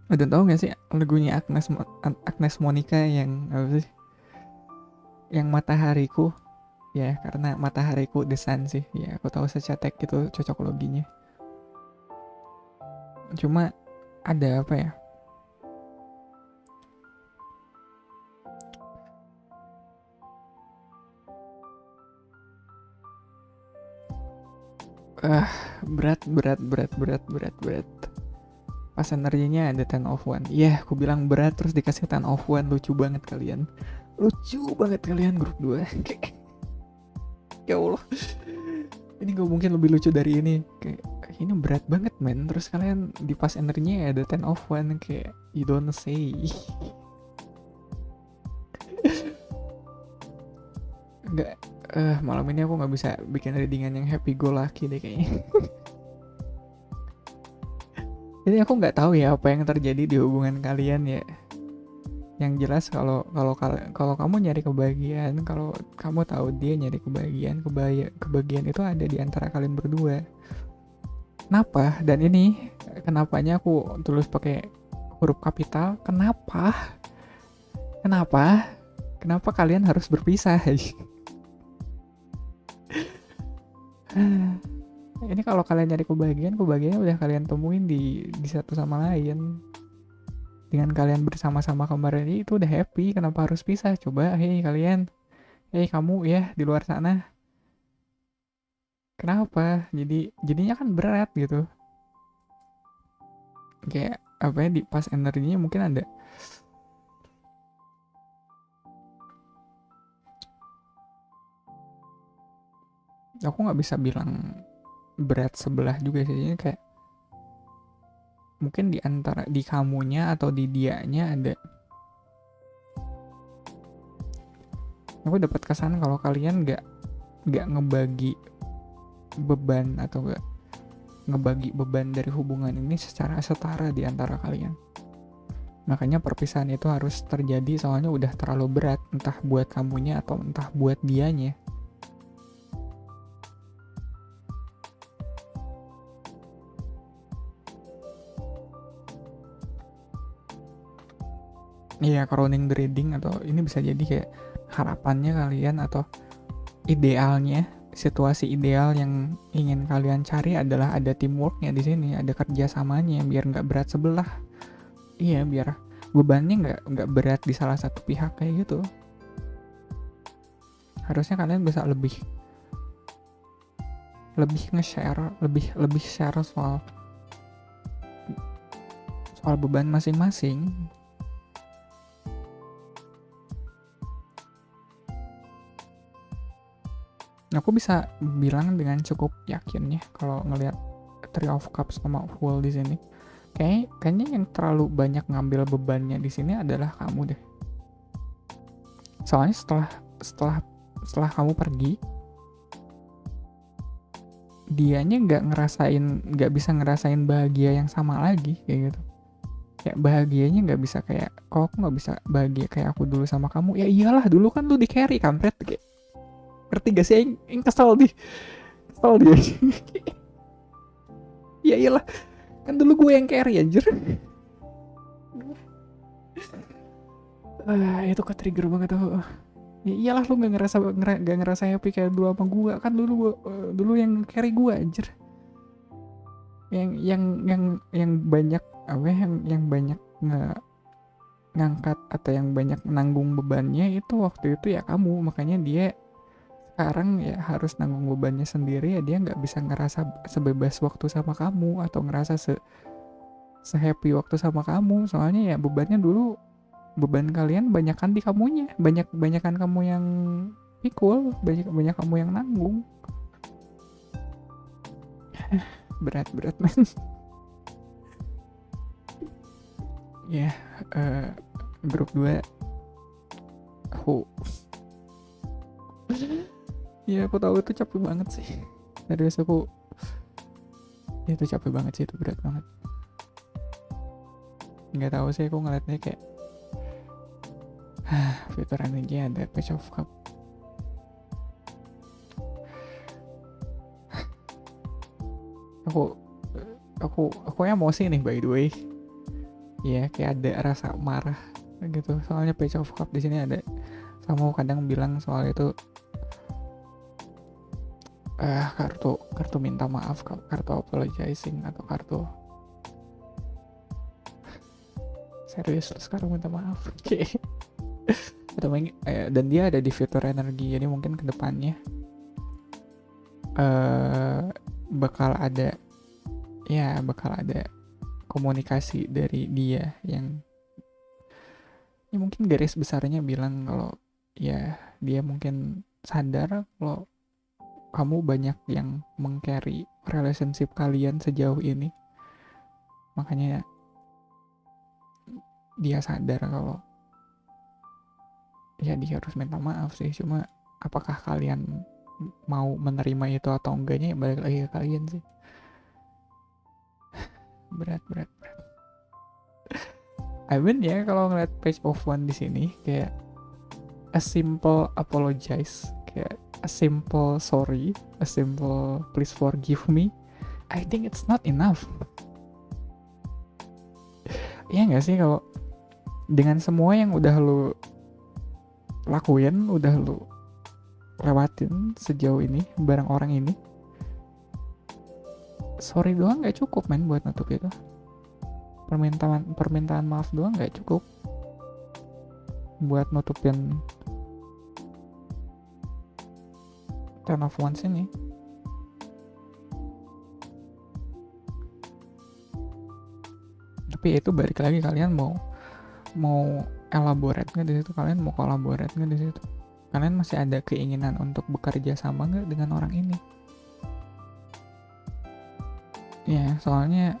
Udah tau gak sih lagunya Agnes Monica yang apa sih? Yang Matahariku. Ya, karena Matahariku The Sun sih. Ya, aku tahu secatek gitu cocok loginya. Cuma ada apa ya? Berat. Pas energinya ada 10 of one. Iya, aku bilang berat terus dikasih 10 of one. Lucu banget kalian grup 2. Ya Allah, ini gak mungkin lebih lucu dari ini. Kayak ini berat banget men. Terus kalian di pas energinya ada 10 of one. Kayak you don't say. Enggak, malam ini aku gak bisa bikin readingan yang happy go lucky deh kayaknya. Jadi aku nggak tahu ya apa yang terjadi di hubungan kalian ya. Yang jelas kalau kamu nyari kebahagiaan, kalau kamu tahu dia nyari kebahagiaan itu ada di antara kalian berdua. Kenapa? Dan ini kenapanya aku tulis pakai huruf kapital. Kenapa kalian harus berpisah? Ini kalau kalian nyari kebahagiaan udah kalian temuin di satu sama lain. Dengan kalian bersama-sama kemarin itu udah happy, kenapa harus pisah? Coba, kalian, kamu ya di luar sana, kenapa? Jadinya kan berat gitu. Kayak apa ya, di pas energinya mungkin ada. Aku nggak bisa bilang berat sebelah juga sih, ini kayak mungkin di antara di kamunya atau di dianya ada. Aku dapat kesan kalau kalian nggak ngebagi beban atau nggak ngebagi beban dari hubungan ini secara setara di antara kalian. Makanya perpisahan itu harus terjadi, soalnya udah terlalu berat, entah buat kamunya atau entah buat dianya. Iya, crowning the reading atau ini bisa jadi kayak harapannya kalian atau idealnya, situasi ideal yang ingin kalian cari adalah ada teamworknya di sini, ada kerjasamanya biar nggak berat sebelah. Iya, biar bebannya nggak berat di salah satu pihak kayak gitu. Harusnya kalian bisa lebih nge-share, lebih share soal beban masing-masing. Aku bisa bilang dengan cukup yakin ya kalau ngelihat Three of Cups sama Fool di sini. Kayaknya yang terlalu banyak ngambil bebannya di sini adalah kamu deh. Soalnya setelah kamu pergi, dianya nggak bisa ngerasain bahagia yang sama lagi kayak gitu. Kayak bahagianya nggak bisa kayak, kok aku nggak bisa bahagia kayak aku dulu sama kamu. Ya iyalah, dulu kan lu di carry kampret kayak. Ngerti gak sih? Yang kesel dia. Ya iyalah, Kan dulu gue yang carry anjir. Itu ke trigger banget tuh. Ya iyalah lu gak ngerasa happy kayak dulu sama gue. Kan dulu yang carry gue anjir. Yang banyak apa ya, yang banyak ngangkat atau yang banyak nanggung bebannya itu waktu itu ya kamu. Makanya dia sekarang ya harus nanggung bebannya sendiri, ya dia nggak bisa ngerasa sebebas waktu sama kamu atau ngerasa sehappy waktu sama kamu. Soalnya ya bebannya dulu, beban kalian banyakan di kamunya, banyakan kamu yang pikul, banyak kamu yang nanggung. berat men. Ya, grup 2 aku ya aku tahu itu capek banget sih. Serius aku, itu capek banget sih, itu berat banget. Nggak tahu sih, aku ngeliatnya kayak fitur energi ada Page of Cup. aku emosi nih by the way. Ya kayak ada rasa marah gitu. Soalnya Page of Cup di sini ada, sama kadang bilang soal itu kartu minta maaf, kartu apologizing atau kartu serius lu sekarang minta maaf. Oke. Dan dia ada di fitur energi, jadi mungkin kedepannya bakal ada komunikasi dari dia yang ya mungkin garis besarnya bilang kalau ya dia mungkin sadar kalau kamu banyak yang meng-carry relationship kalian sejauh ini. Makanya dia sadar kalau ya dia harus minta maaf sih. Cuma apakah kalian mau menerima itu atau enggaknya, ya balik lagi ke kalian sih. Berat. I mean ya, kalau ngeliat Page of One di sini kayak a simple apologize, kayak a simple sorry, a simple please forgive me, I think it's not enough. Iya gak sih, kalau dengan semua yang udah lu lakuin, udah lu lewatin sejauh ini bareng orang ini, sorry doang gak cukup men buat nutup itu. Permintaan maaf doang gak cukup buat nutupin Ten of Wands ini. Tapi itu balik lagi, kalian mau elaborate nggak di situ, kalian mau kolaborate nggak di situ, kalian masih ada keinginan untuk bekerja sama nggak dengan orang ini. Ya soalnya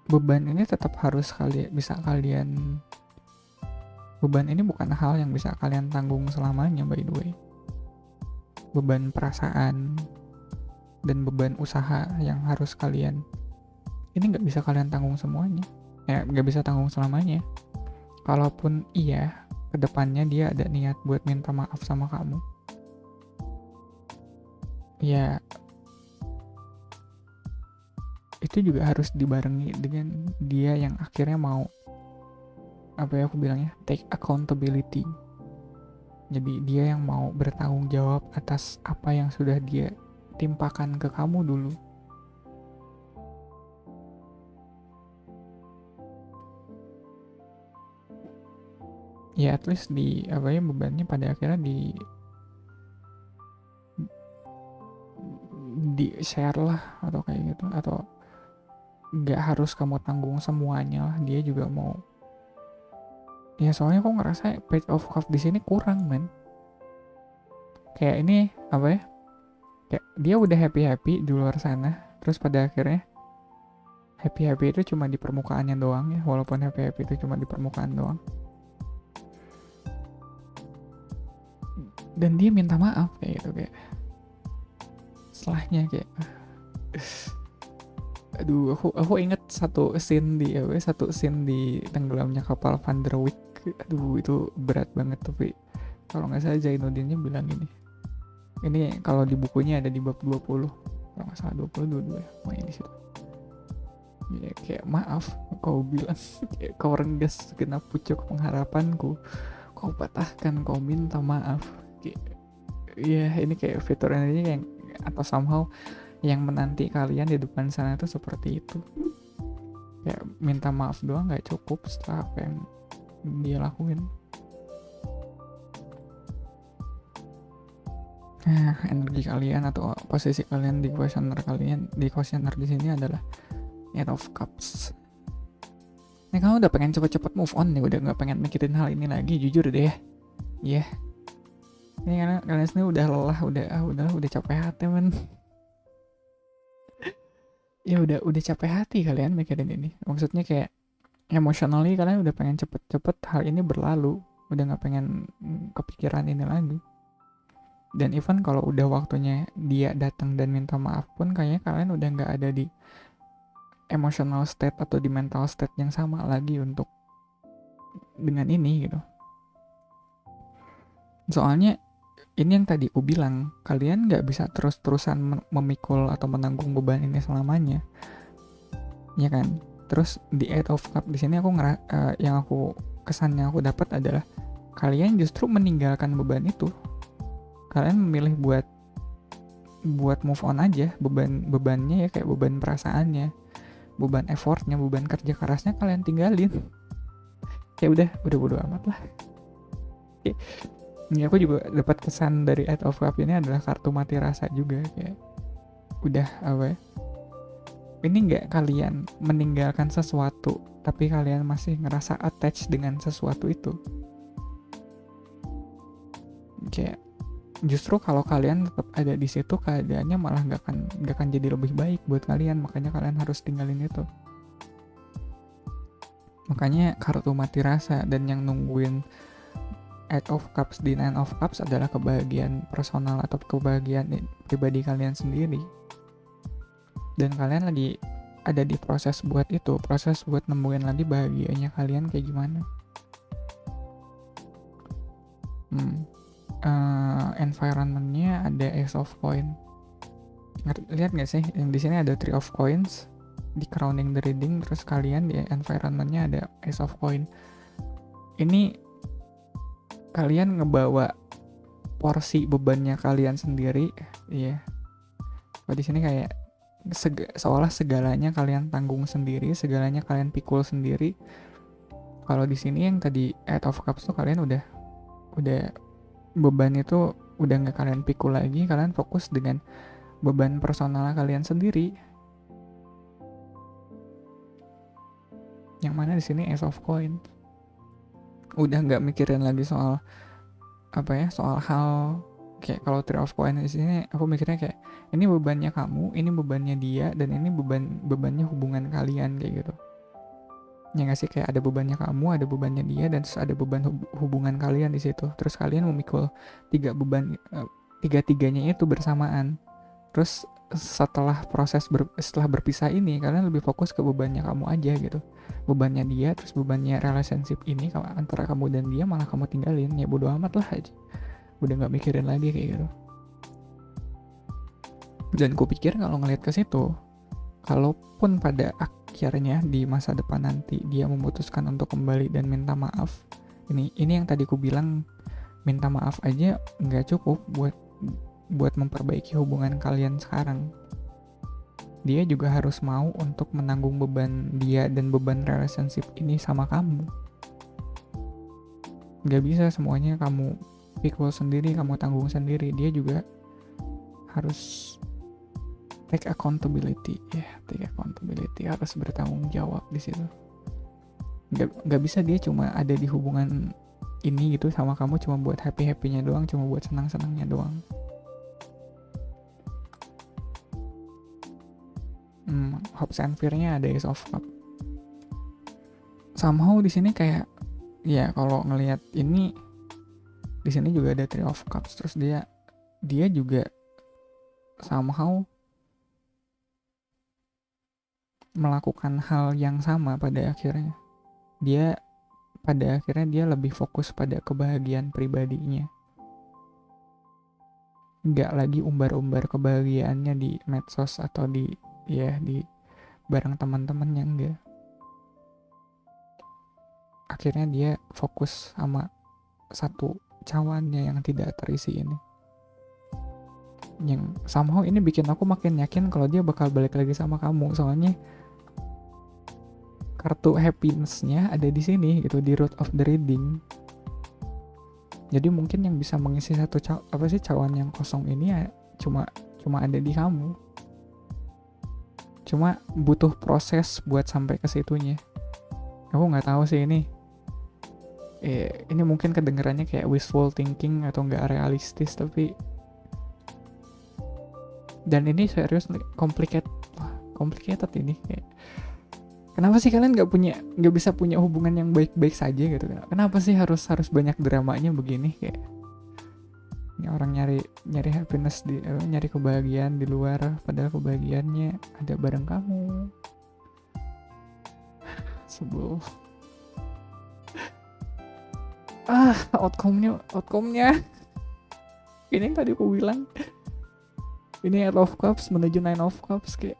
beban ini tetap harus beban ini bukan hal yang bisa kalian tanggung selamanya by the way. Beban perasaan dan beban usaha yang harus kalian, ini nggak bisa kalian tanggung semuanya, ya nggak bisa tanggung selamanya. Kalaupun iya kedepannya dia ada niat buat minta maaf sama kamu, ya itu juga harus dibarengi dengan dia yang akhirnya mau, apa ya aku bilangnya, take accountability. Jadi dia yang mau bertanggung jawab atas apa yang sudah dia timpakan ke kamu dulu. Ya at least bebannya pada akhirnya di share lah, atau kayak gitu, atau nggak harus kamu tanggung semuanya lah, dia juga mau. Ya soalnya aku ngerasa Page of Cup di sini kurang men. Kayak ini kayak dia udah happy di luar sana, terus pada akhirnya happy itu cuma di permukaannya doang ya, walaupun happy itu cuma di permukaan doang. Dan dia minta maaf kayak gitu, kayak setelahnya kayak aduh, aku inget satu scene di tenggelamnya kapal Van der Wijk. Aduh itu berat banget. Tapi kalau nggak salah Zainuddinnya bilang ini kalau di bukunya ada di bab 20, kalau nggak salah 22 ya main di situ. Ya kayak maaf kau bilang kau renggas genap pucuk pengharapanku, kau patahkan, kau minta maaf. Iya, ini kayak fitur ini yang atau somehow yang menanti kalian di depan sana tuh seperti itu. Kayak minta maaf doang nggak cukup setelah apa yang dia lakuin. Nah, energi kalian atau posisi kalian di questioner di sini adalah Eight of Cups. Nih kamu udah pengen cepet-cepet move on nih, udah nggak pengen mikirin hal ini lagi, jujur deh. Iya. Yeah. Ini karena kalian sendiri udah lelah, udah capek hati men. Ya udah capek hati kalian mikirin ini. Maksudnya kayak emotionally kalian udah pengen cepet-cepet hal ini berlalu, udah nggak pengen kepikiran ini lagi. Dan even kalau udah waktunya dia datang dan minta maaf pun kayaknya kalian udah nggak ada di emotional state atau di mental state yang sama lagi untuk dengan ini gitu. Soalnya ini yang tadi aku bilang, kalian nggak bisa terus-terusan memikul atau menanggung beban ini selamanya, ya kan? Terus di Eight of Cups di sini aku yang aku kesannya aku dapat adalah kalian justru meninggalkan beban itu. Kalian memilih buat move on aja, bebannya ya kayak beban perasaannya, beban effortnya, beban kerja kerasnya kalian tinggalin. Kayak udah bodo amat lah. Oke. Ini aku juga dapat kesan dari Eight of Cups ini adalah kartu mati rasa juga, kayak udah apa ya, ini nggak kalian meninggalkan sesuatu tapi kalian masih ngerasa attached dengan sesuatu itu. Kayak justru kalau kalian tetap ada di situ keadaannya malah nggak akan jadi lebih baik buat kalian, makanya kalian harus tinggalin itu. Makanya kartu mati rasa, dan yang nungguin Eight of Cups di Nine of Cups adalah kebahagiaan personal atau kebahagiaan pribadi kalian sendiri. Dan kalian lagi ada di proses buat nemuin lagi bahagianya kalian kayak gimana. Environmentnya ada Ace of Coin. Lihat nggak sih yang di sini ada Three of Coins di crowning the reading, terus kalian di environmentnya ada Ace of Coin. Ini kalian ngebawa porsi bebannya kalian sendiri, iya. Di sini kayak seolah segalanya kalian tanggung sendiri, segalanya kalian pikul sendiri. Kalau di sini yang tadi Eight of Cups tuh kalian udah beban itu udah nggak kalian pikul lagi, kalian fokus dengan beban personal kalian sendiri. Yang mana di sini Ace of Coin. Udah nggak mikirin lagi soal apa ya, soal hal kayak kalau Three of Coins di sini aku mikirnya kayak ini bebannya kamu, ini bebannya dia, dan ini bebannya hubungan kalian kayak gitu. Ya nggak sih, kayak ada bebannya kamu, ada bebannya dia, dan terus ada beban hubungan kalian di situ. Terus kalian memikul tiga-tiganya itu bersamaan. Terus setelah setelah berpisah ini kalian lebih fokus ke bebannya kamu aja gitu, bebannya dia, terus bebannya relationship ini antara kamu dan dia malah kamu tinggalin. Ya bodo amat lah aja, udah nggak mikirin lagi kayak gitu. Dan kupikir kalau ngeliat ke situ, kalaupun pada akhirnya di masa depan nanti dia memutuskan untuk kembali dan minta maaf, ini yang tadi ku bilang, minta maaf aja nggak cukup buat memperbaiki hubungan kalian sekarang. Dia juga harus mau untuk menanggung beban dia dan beban relationship ini sama kamu. Gak bisa semuanya kamu pikul sendiri, kamu tanggung sendiri. Dia juga harus take accountability, harus bertanggung jawab di situ. Gak bisa dia cuma ada di hubungan ini gitu sama kamu cuma buat happy-happynya doang, cuma buat senang-senangnya doang. Hopes and fear-nya ada Ace of Cups. Somehow di sini kayak ya kalau ngelihat ini di sini juga ada Three of Cups, terus dia juga somehow melakukan hal yang sama pada akhirnya. Dia lebih fokus pada kebahagiaan pribadinya. nggak lagi umbar-umbar kebahagiaannya di medsos atau di bareng teman-temannya, enggak. Akhirnya dia fokus sama satu cawannya yang tidak terisi ini, yang somehow ini bikin aku makin yakin kalau dia bakal balik lagi sama kamu. Soalnya kartu happiness-nya ada di sini gitu, di root of the reading. Jadi mungkin yang bisa mengisi satu cawan yang kosong ini ya cuma ada di kamu. Cuma butuh proses buat sampai ke situnya. Aku nggak tahu sih ini mungkin kedengarannya kayak wishful thinking atau nggak realistis, tapi dan ini serius complicated ini. Kayak kenapa sih kalian nggak bisa punya hubungan yang baik-baik saja gitu? Kenapa sih harus banyak dramanya begini? Kayak ini orang nyari happiness nyari kebahagiaan di luar, padahal kebahagiaannya ada bareng kamu. Sebel. Outcome-nya ini yang tadi aku bilang, ini 8 of Cups menuju 9 of Cups. Kayak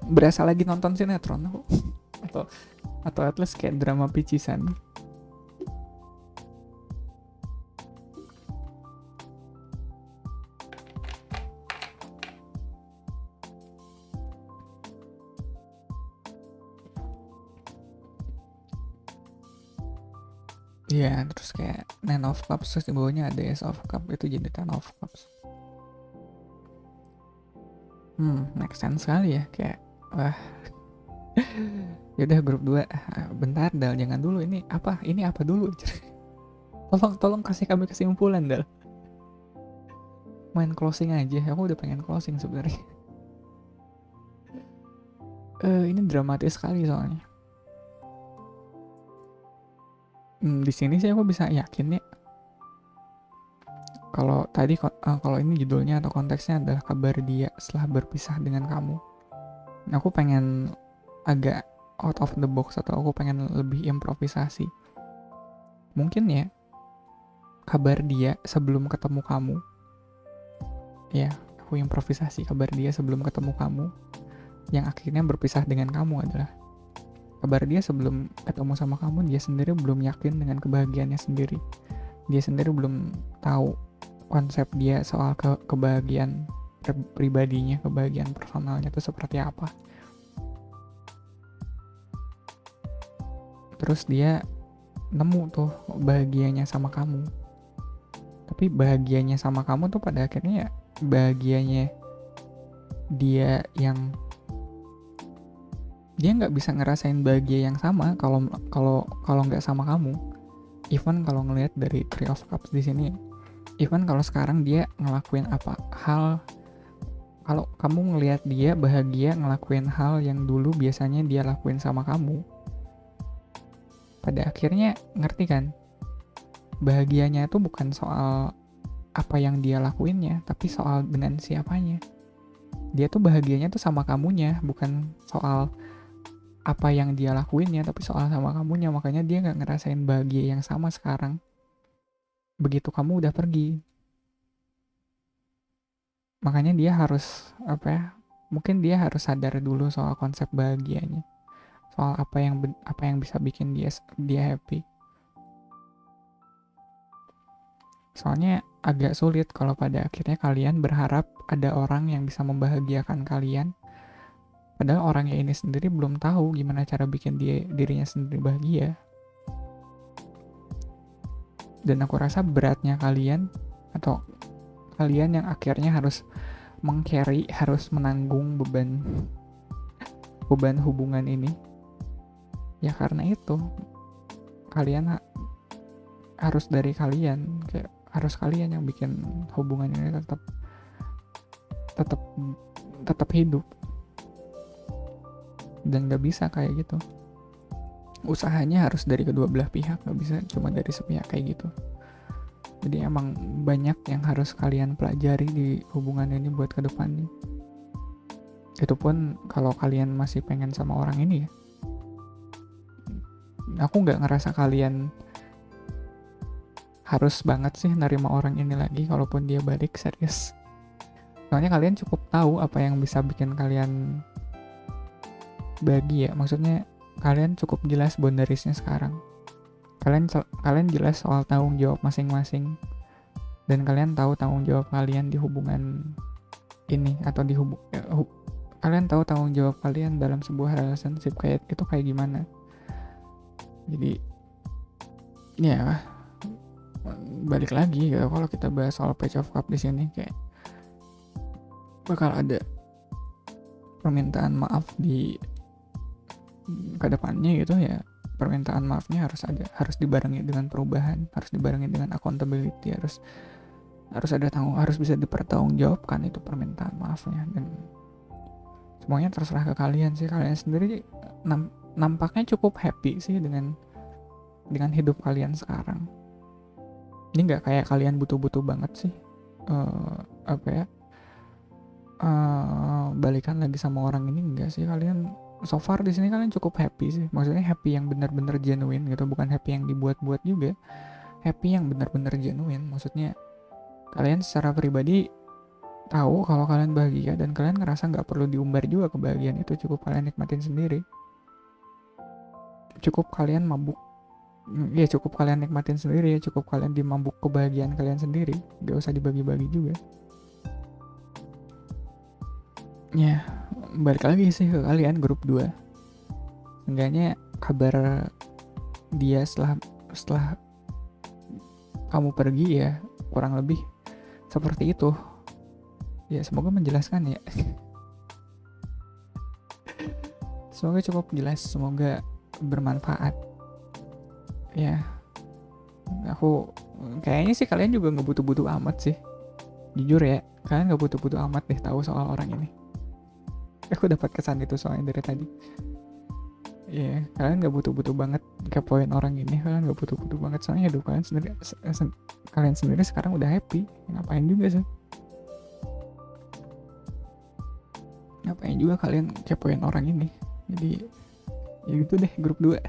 berasa lagi nonton sinetron aku. atau at least kayak drama picisan. Iya, terus kayak 9 of Cups, terus di bawahnya ada Ace of Cups, itu jadi 10 of Cups. Make sense sekali ya, kayak wah. Yaudah grup 2, bentar Dal, jangan dulu, ini apa dulu. Tolong kasih kami kesimpulan Dal. Main closing aja, aku udah pengen closing sebenarnya. Ini dramatis sekali soalnya. Di sini sih aku bisa yakin ya. Kalau tadi kalau ini judulnya atau konteksnya adalah kabar dia setelah berpisah dengan kamu. Aku pengen agak out of the box atau aku pengen lebih improvisasi. Mungkin ya kabar dia sebelum ketemu kamu. Ya, aku improvisasi kabar dia sebelum ketemu kamu yang akhirnya berpisah dengan kamu adalah kabar dia sebelum ketemu sama kamu, dia sendiri belum yakin dengan kebahagiaannya sendiri. Dia sendiri belum tahu konsep dia soal kebahagiaan pribadinya, kebahagiaan personalnya itu seperti apa. Terus dia nemu tuh bahagianya sama kamu. Tapi bahagianya sama kamu tuh pada akhirnya ya bahagianya dia yang dia nggak bisa ngerasain bahagia yang sama kalau nggak sama kamu. Even kalau ngelihat dari Three of Cups di sini, even kalau sekarang dia ngelakuin kalau kamu ngelihat dia bahagia ngelakuin hal yang dulu biasanya dia lakuin sama kamu, pada akhirnya ngerti kan, bahagianya itu bukan soal apa yang dia lakuinnya, tapi soal dengan siapanya. Dia tuh bahagianya tuh sama kamunya, bukan soal apa yang dia lakuinnya, tapi soal sama kamunya. Makanya dia gak ngerasain bahagia yang sama sekarang begitu kamu udah pergi. Makanya dia harus mungkin dia harus sadar dulu soal konsep bahagianya, soal apa yang bisa bikin dia happy. Soalnya agak sulit kalau pada akhirnya kalian berharap ada orang yang bisa membahagiakan kalian, padahal orangnya ini sendiri belum tahu gimana cara bikin dirinya sendiri bahagia. Dan aku rasa beratnya kalian atau kalian yang akhirnya harus harus menanggung beban hubungan ini, ya karena itu kalian harus dari kalian, kayak harus kalian yang bikin hubungan ini tetap hidup. Dan gak bisa kayak gitu, usahanya harus dari kedua belah pihak, gak bisa cuma dari sepihak kayak gitu. Jadi emang banyak yang harus kalian pelajari di hubungan ini buat kedepannya. Itu pun kalau kalian masih pengen sama orang ini ya. Aku gak ngerasa kalian harus banget sih nerima orang ini lagi kalaupun dia balik, serius. Soalnya kalian cukup tahu apa yang bisa bikin kalian bahagia. Maksudnya kalian cukup jelas boundariesnya sekarang. Kalian jelas soal tanggung jawab masing-masing, dan kalian tahu tanggung jawab kalian di hubungan ini, atau kalian tahu tanggung jawab kalian dalam sebuah relationship kayak itu kayak gimana. Jadi ya balik lagi gitu, kalau kita bahas soal Page of Cup di sini kayak bakal ada permintaan maaf di kedepannya gitu ya. Permintaan maafnya harus dibarengi dengan perubahan, harus dibarengi dengan accountability, harus harus bisa dipertanggungjawabkan itu permintaan maafnya. Dan semuanya terserah ke kalian sih. Kalian sendiri nampaknya cukup happy sih dengan hidup kalian sekarang. Ini nggak kayak kalian butuh-butuh banget sih balikan lagi sama orang ini, enggak sih. Kalian so far di sini kalian cukup happy sih. Maksudnya happy yang benar-benar genuine gitu, bukan happy yang dibuat-buat juga. Happy yang benar-benar genuine. Maksudnya kalian secara pribadi tahu kalau kalian bahagia, dan kalian ngerasa nggak perlu diumbar juga kebahagiaan itu. Cukup kalian nikmatin sendiri. Cukup kalian cukup kalian nikmatin sendiri ya. Cukup kalian dimabuk kebahagiaan kalian sendiri. Gak usah dibagi-bagi juga. Ya, balik lagi sih ke kalian grup 2. Enggaknya kabar dia setelah kamu pergi ya kurang lebih seperti itu. Ya semoga menjelaskan ya. Semoga cukup jelas, semoga bermanfaat. Ya, aku kayaknya sih kalian juga nggak butuh-butuh amat sih. Jujur ya, kalian nggak butuh-butuh amat deh tahu soal orang ini. Aku dapat kesan itu soalnya dari tadi. Iya, kalian nggak butuh-butuh banget kepoin orang ini. Kalian nggak butuh-butuh banget, soalnya hidup kalian sendiri sekarang udah happy. Ngapain juga sih? Ngapain juga kalian kepoin orang ini? Jadi ya gitu deh, grup 2.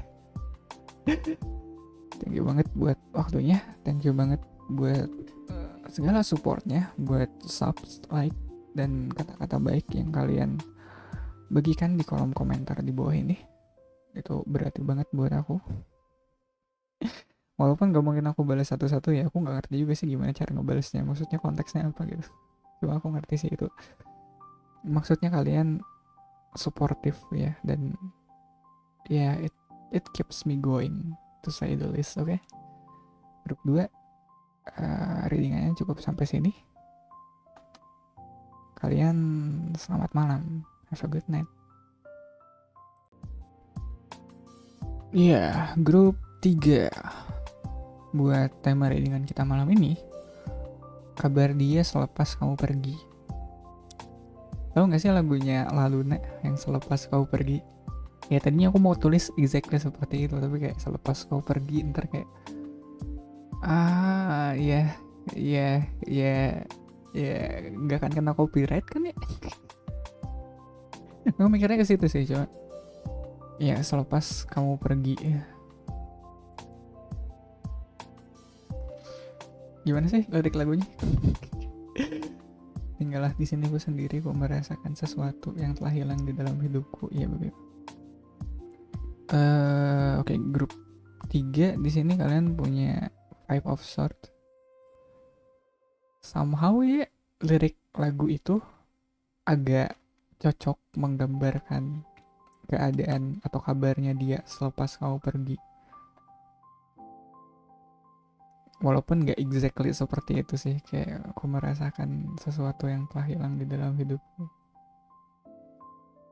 Thank you banget buat waktunya. Thank you banget buat segala supportnya, buat subs, like, dan kata-kata baik yang kalian bagikan di kolom komentar di bawah ini. Itu berarti banget buat aku. Walaupun gak mungkin aku balas satu-satu ya, aku gak ngerti juga sih gimana cara ngebalesnya. Maksudnya konteksnya apa gitu. Cuma aku ngerti sih itu. Maksudnya kalian supportive ya, dan ya it keeps me going to say the least. Oke, grup 2 readingannya cukup sampai sini. Kalian selamat malam. Have a good night. Iya, grup 3. Buat tema readingan kita malam ini, kabar dia selepas kamu pergi. Tahu gak sih lagunya La Luna yang selepas kau pergi? Ya tadinya aku mau tulis exactly seperti itu, tapi kayak selepas kau pergi ntar kayak nggak akan kena copyright kan ya? Aku mikirnya ke situ sih, coba. Ya, selepas kamu pergi. Gimana sih lirik lagunya? Tinggallah di sini ku sendiri, ku merasakan sesuatu yang telah hilang di dalam hidupku. Iya begitu. Oke, grup 3 di sini kalian punya Five of Swords. Somehow ya lirik lagu itu agak cocok menggambarkan keadaan atau kabarnya dia selepas kamu pergi. Walaupun gak exactly seperti itu sih, kayak aku merasakan sesuatu yang telah hilang di dalam hidupku.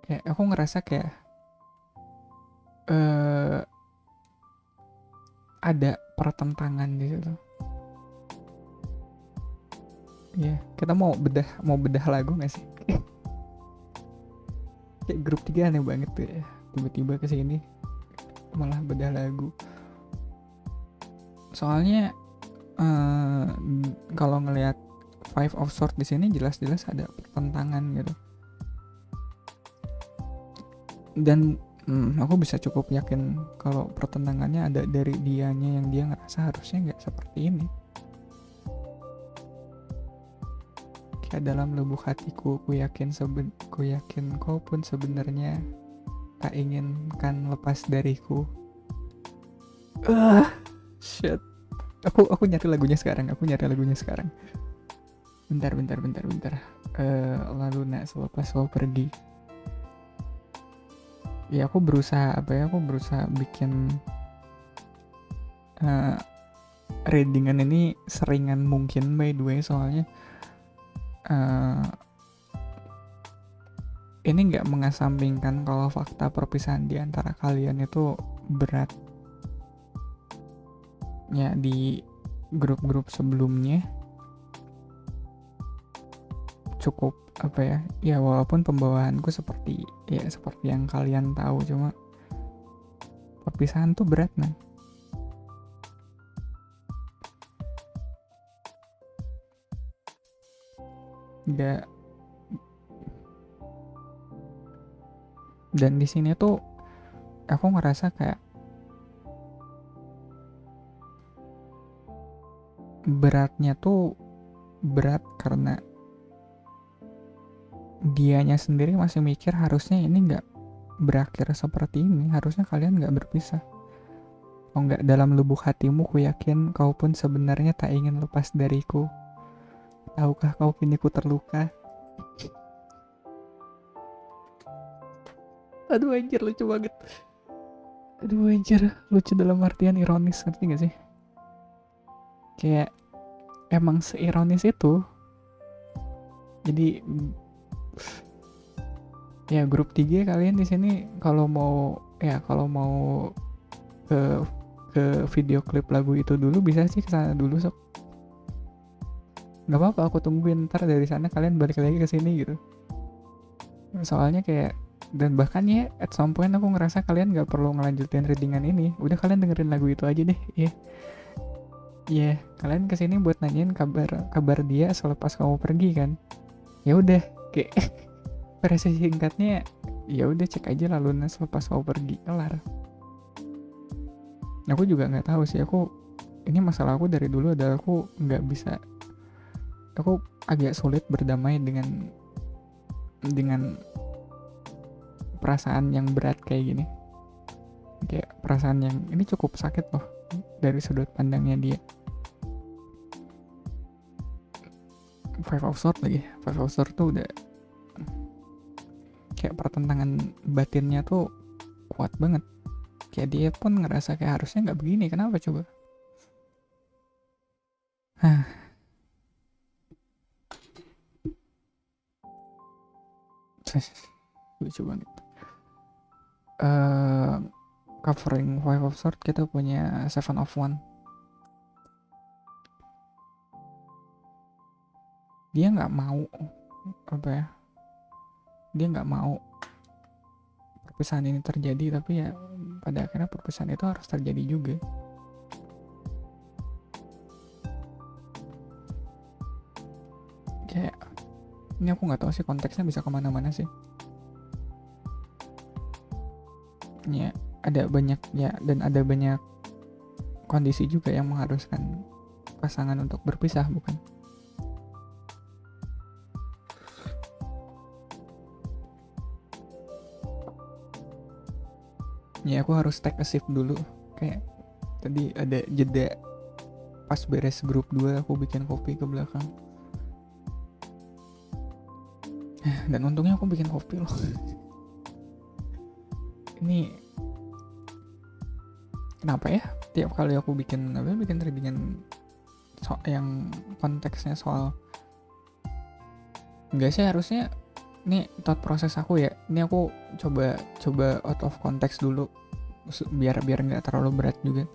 Kayak aku ngerasa kayak ada pertentangan di situ. Ya, kita mau bedah lagu gak sih? Kayak grup 3 aneh banget tuh ya. Tiba-tiba kesini malah bedah lagu. Soalnya kalau ngelihat Five of Swords di sini jelas-jelas ada pertentangan gitu. Dan aku bisa cukup yakin kalau pertentangannya ada dari dianya, yang dia ngerasa harusnya nggak seperti ini. Kayak dalam lubuk hatiku, ku yakin kau pun sebenarnya tak inginkan lepas dariku. Shit. Aku nyari lagunya sekarang. Bentar. Lalu nak selepas kau pergi. Ya aku berusaha bikin readingan ini seringan mungkin by the way, soalnya ini nggak mengesampingkan kalau fakta perpisahan di antara kalian itu berat. Ya di grup-grup sebelumnya cukup ya walaupun pembawaanku seperti yang kalian tahu, cuma perpisahan tuh berat man. Nggak, dan di sini tuh aku ngerasa kayak beratnya tuh berat karena dianya sendiri masih mikir harusnya ini nggak berakhir seperti ini, harusnya kalian nggak berpisah. Oh nggak, dalam lubuk hatimu ku yakin kau pun sebenarnya tak ingin lepas dariku. Tahukah kau kini ku terluka? Aduh anjir, lucu banget. Lucu dalam artian ironis, ngerti gak sih? Kayak emang seironis itu. Jadi ya grup 3 kalian di sini kalau mau ke video klip lagu itu dulu bisa sih kesana dulu sok. Gak apa-apa, aku tungguin, ntar dari sana kalian balik lagi ke sini gitu. Soalnya kayak, dan bahkan ya at some point aku ngerasa kalian gak perlu ngelanjutin readingan ini, udah kalian dengerin lagu itu aja deh. Kalian kesini buat nanyain kabar dia selepas kamu pergi kan. Ya udah, kayak versi singkatnya ya udah cek aja lalu selepas kamu pergi, kelar. Aku juga nggak tahu sih, ini masalah aku dari dulu adalah aku agak sulit berdamai dengan perasaan yang berat kayak gini. Kayak perasaan yang ini cukup sakit loh dari sudut pandangnya dia. Five of Swords tuh udah kayak pertentangan batinnya tuh kuat banget. Kayak dia pun ngerasa kayak harusnya nggak begini, kenapa coba? Lucu banget. Covering Five of Swords kita punya Seven of Wands. Dia nggak mau perpisahan ini terjadi, tapi ya pada akhirnya perpisahan itu harus terjadi juga. Kayak ini aku nggak tahu sih konteksnya bisa kemana-mana sih. Ya ada banyak dan ada banyak kondisi juga yang mengharuskan pasangan untuk berpisah, bukan? Ya aku harus take a sip dulu. Kayak tadi ada jeda pas beres grup 2 aku bikin kopi ke belakang. Dan untungnya aku bikin kopi loh. Ini kenapa ya? Tiap kali aku bikin readingan yang konteksnya soal, enggak sih harusnya ini thought proses aku ya. Ini aku coba out of context dulu biar nggak terlalu berat juga.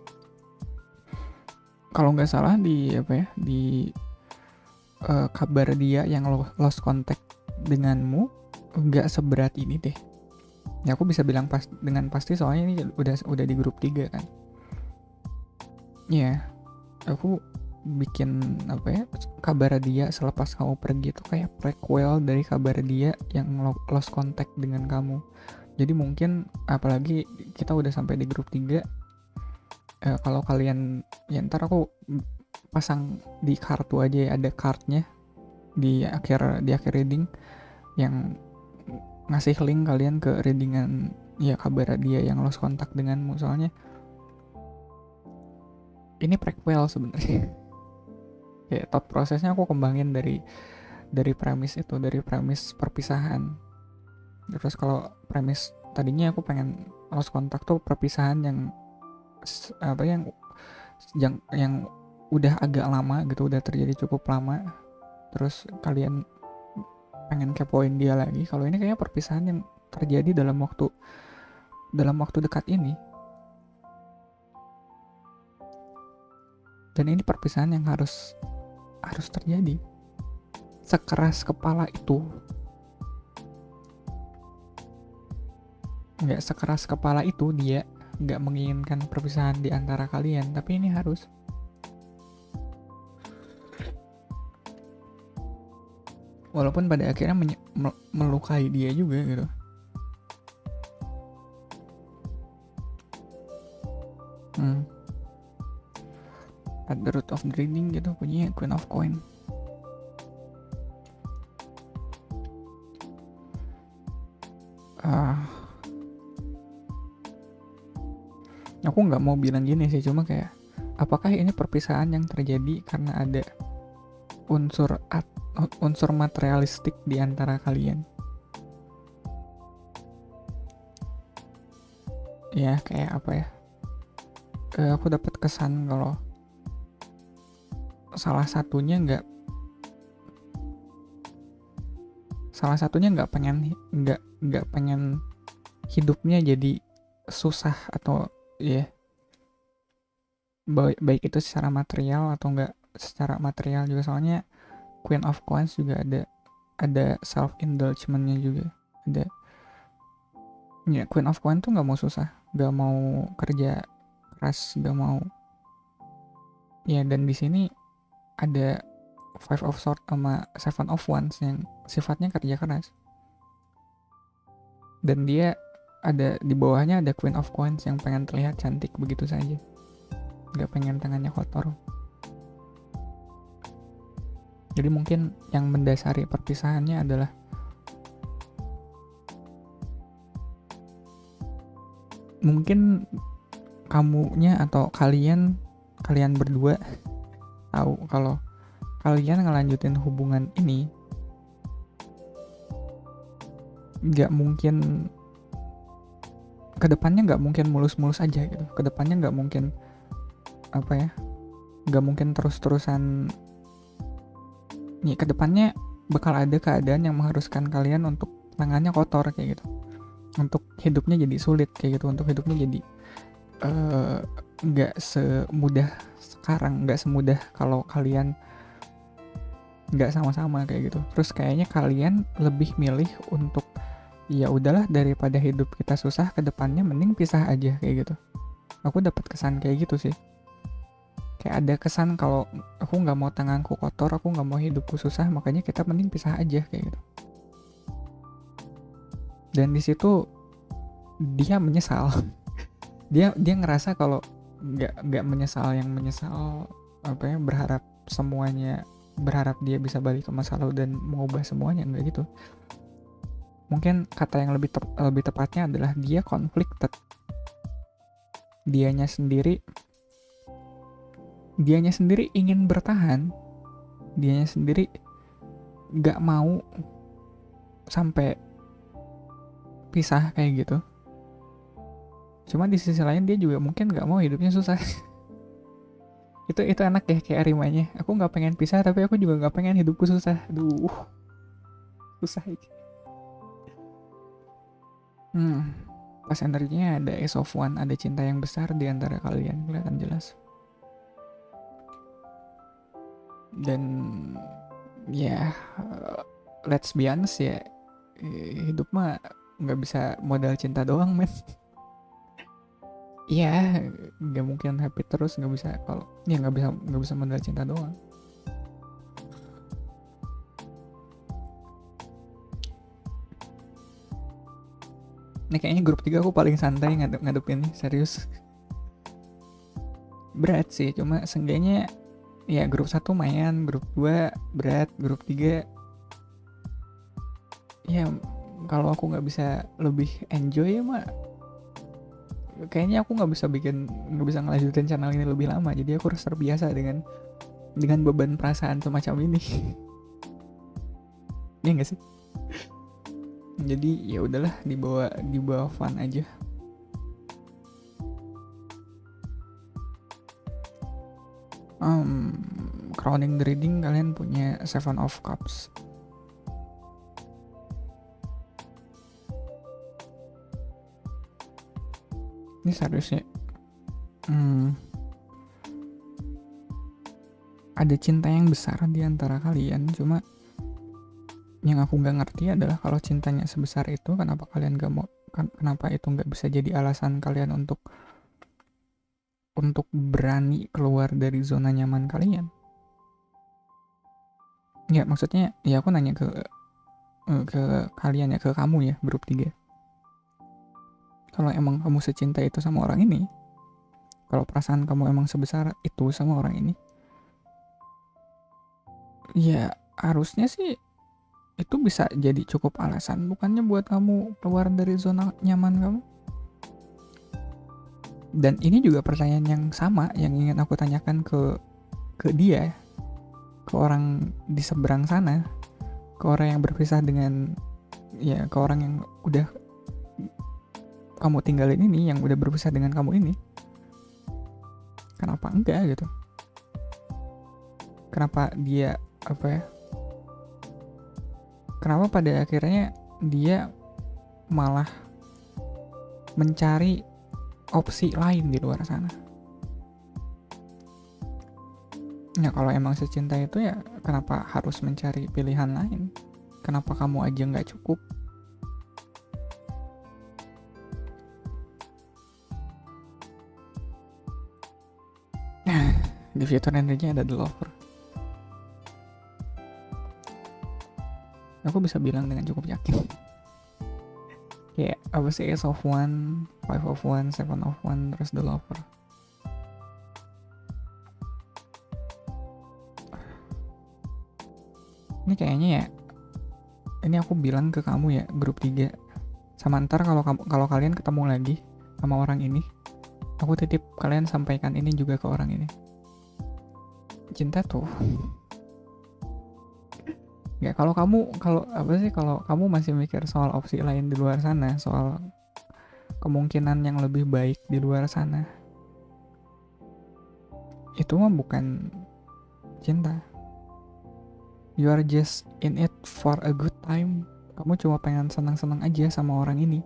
Kalau nggak salah di kabar dia yang lost contact denganmu nggak seberat ini deh. Ya aku bisa bilang dengan pasti soalnya ini udah di grup 3 kan. Ya, aku bikin kabar dia selepas kamu pergi itu kayak prequel dari kabar dia yang lost contact dengan kamu. Jadi mungkin apalagi kita udah sampai di grup 3, kalau kalian ya ntar aku pasang di kartu aja ya, ada cardnya. di akhir reading yang ngasih link kalian ke readingan ya kabar dia yang lost kontak denganmu. Soalnya ini prequel sebenarnya. Kayak thought prosesnya aku kembangin dari premis itu, dari premis perpisahan. Terus kalau premis tadinya aku pengen lost kontak tuh perpisahan yang udah agak lama gitu, udah terjadi cukup lama. Terus kalian pengen kepoin dia lagi. Kalau ini kayaknya perpisahan yang terjadi dalam waktu dekat ini. Dan ini perpisahan yang harus terjadi. Sekeras kepala itu, nggak sekeras kepala itu dia nggak menginginkan perpisahan di antara kalian, tapi ini harus. Walaupun pada akhirnya melukai dia juga gitu. At the root of the reading gitu punya Queen of Coin. Aku nggak mau bilang gini sih, cuma kayak apakah ini perpisahan yang terjadi karena ada unsur materialistik di antara kalian? Ya kayak apa ya? Aku dapat kesan kalau salah satunya nggak pengen hidupnya jadi susah atau ya baik itu secara material atau nggak secara material juga. Soalnya Queen of Coins juga ada self indulgementnya juga. Ada ya, Queen of Coins tuh nggak mau susah, nggak mau kerja keras, nggak mau ya. Dan di sini ada Five of Swords sama Seven of Wands yang sifatnya kerja keras. Dan dia ada di bawahnya ada Queen of Coins yang pengen terlihat cantik begitu saja. Gak pengen tangannya kotor. Jadi mungkin yang mendasari perpisahannya adalah mungkin kamunya atau kalian berdua tahu kalau kalian ngelanjutin hubungan ini nggak mungkin, kedepannya nggak mungkin mulus-mulus aja gitu. Kedepannya nggak mungkin nggak mungkin terus-terusan. Ya, kedepannya bakal ada keadaan yang mengharuskan kalian untuk tangannya kotor kayak gitu, untuk hidupnya jadi sulit kayak gitu, untuk hidupnya jadi nggak semudah sekarang, nggak semudah kalau kalian nggak sama-sama kayak gitu. Terus kayaknya kalian lebih milih untuk ya udahlah, daripada hidup kita susah ke depannya mending pisah aja kayak gitu. Aku dapat kesan kayak gitu sih. Kayak ada kesan kalau aku nggak mau tanganku kotor, aku nggak mau hidupku susah, makanya kita mending pisah aja kayak gitu. Dan di situ dia menyesal. dia ngerasa kalau nggak menyesal yang menyesal berharap dia bisa balik ke masa lalu dan mengubah semuanya, enggak gitu. Mungkin kata yang lebih tepatnya adalah dia conflicted. Dianya sendiri ingin bertahan, dianya sendiri nggak mau sampai pisah kayak gitu. Cuma di sisi lain dia juga mungkin nggak mau hidupnya susah. itu enak ya kayak Arimanya. Aku nggak pengen pisah tapi aku juga nggak pengen hidupku susah. Duh, susah itu. Pas energinya ada Ace of One, ada cinta yang besar di antara kalian, kelihatan jelas. Dan ya let's be honest ya, hidup mah nggak bisa modal cinta doang men. Iya, nggak mungkin happy terus, nggak bisa kalau ya nggak bisa modal cinta doang. Ini kayaknya grup 3 aku paling santai ngadepin nih, serius. Berat sih, cuma seenggaknya Ya grup 1 main, grup 2 berat, grup 3 ya kalau aku nggak bisa lebih enjoy mah kayaknya aku nggak bisa ngelanjutin channel ini lebih lama, jadi aku harus terbiasa dengan beban perasaan semacam ini. Ya nggak sih, jadi ya udahlah, dibawa fun aja. Crowning the reading, kalian punya Seven of Cups. Ini seriusnya ada cinta yang besar di antara kalian, cuma yang aku nggak ngerti adalah kalau cintanya sebesar itu, kenapa kalian gak mau, kenapa itu nggak bisa jadi alasan kalian untuk berani keluar dari zona nyaman kalian. Ya maksudnya ya aku nanya ke kalian ya, ke kamu ya, grup 3. Kalau emang kamu secinta itu sama orang ini, kalau perasaan kamu emang sebesar itu sama orang ini, ya harusnya sih itu bisa jadi cukup alasan, bukannya buat kamu keluar dari zona nyaman kamu. Dan ini juga pertanyaan yang sama yang ingin aku tanyakan ke dia, ke orang di seberang sana, ke orang yang berpisah dengan, ya ke orang yang udah kamu tinggalin ini, yang udah berpisah dengan kamu ini. Kenapa enggak gitu? Kenapa dia apa ya? Kenapa pada akhirnya dia malah mencari opsi lain di luar sana? Ya kalau emang secinta itu ya kenapa harus mencari pilihan lain? Kenapa kamu aja nggak cukup? Di fitur energinya ada the lover. Aku bisa bilang dengan cukup yakin. Kayak apa sih, Ace of One, Five of One, Seven of One, terus the lover. Ini kayaknya ya, ini aku bilang ke kamu ya, grup 3. Sama ntar kalau kalian ketemu lagi sama orang ini, aku titip kalian sampaikan ini juga ke orang ini. Cinta tuh nggak, kalau kamu masih mikir soal opsi lain di luar sana, soal kemungkinan yang lebih baik di luar sana, itu mah bukan cinta. You are just in it for a good time. Kamu cuma pengen senang-senang aja sama orang ini.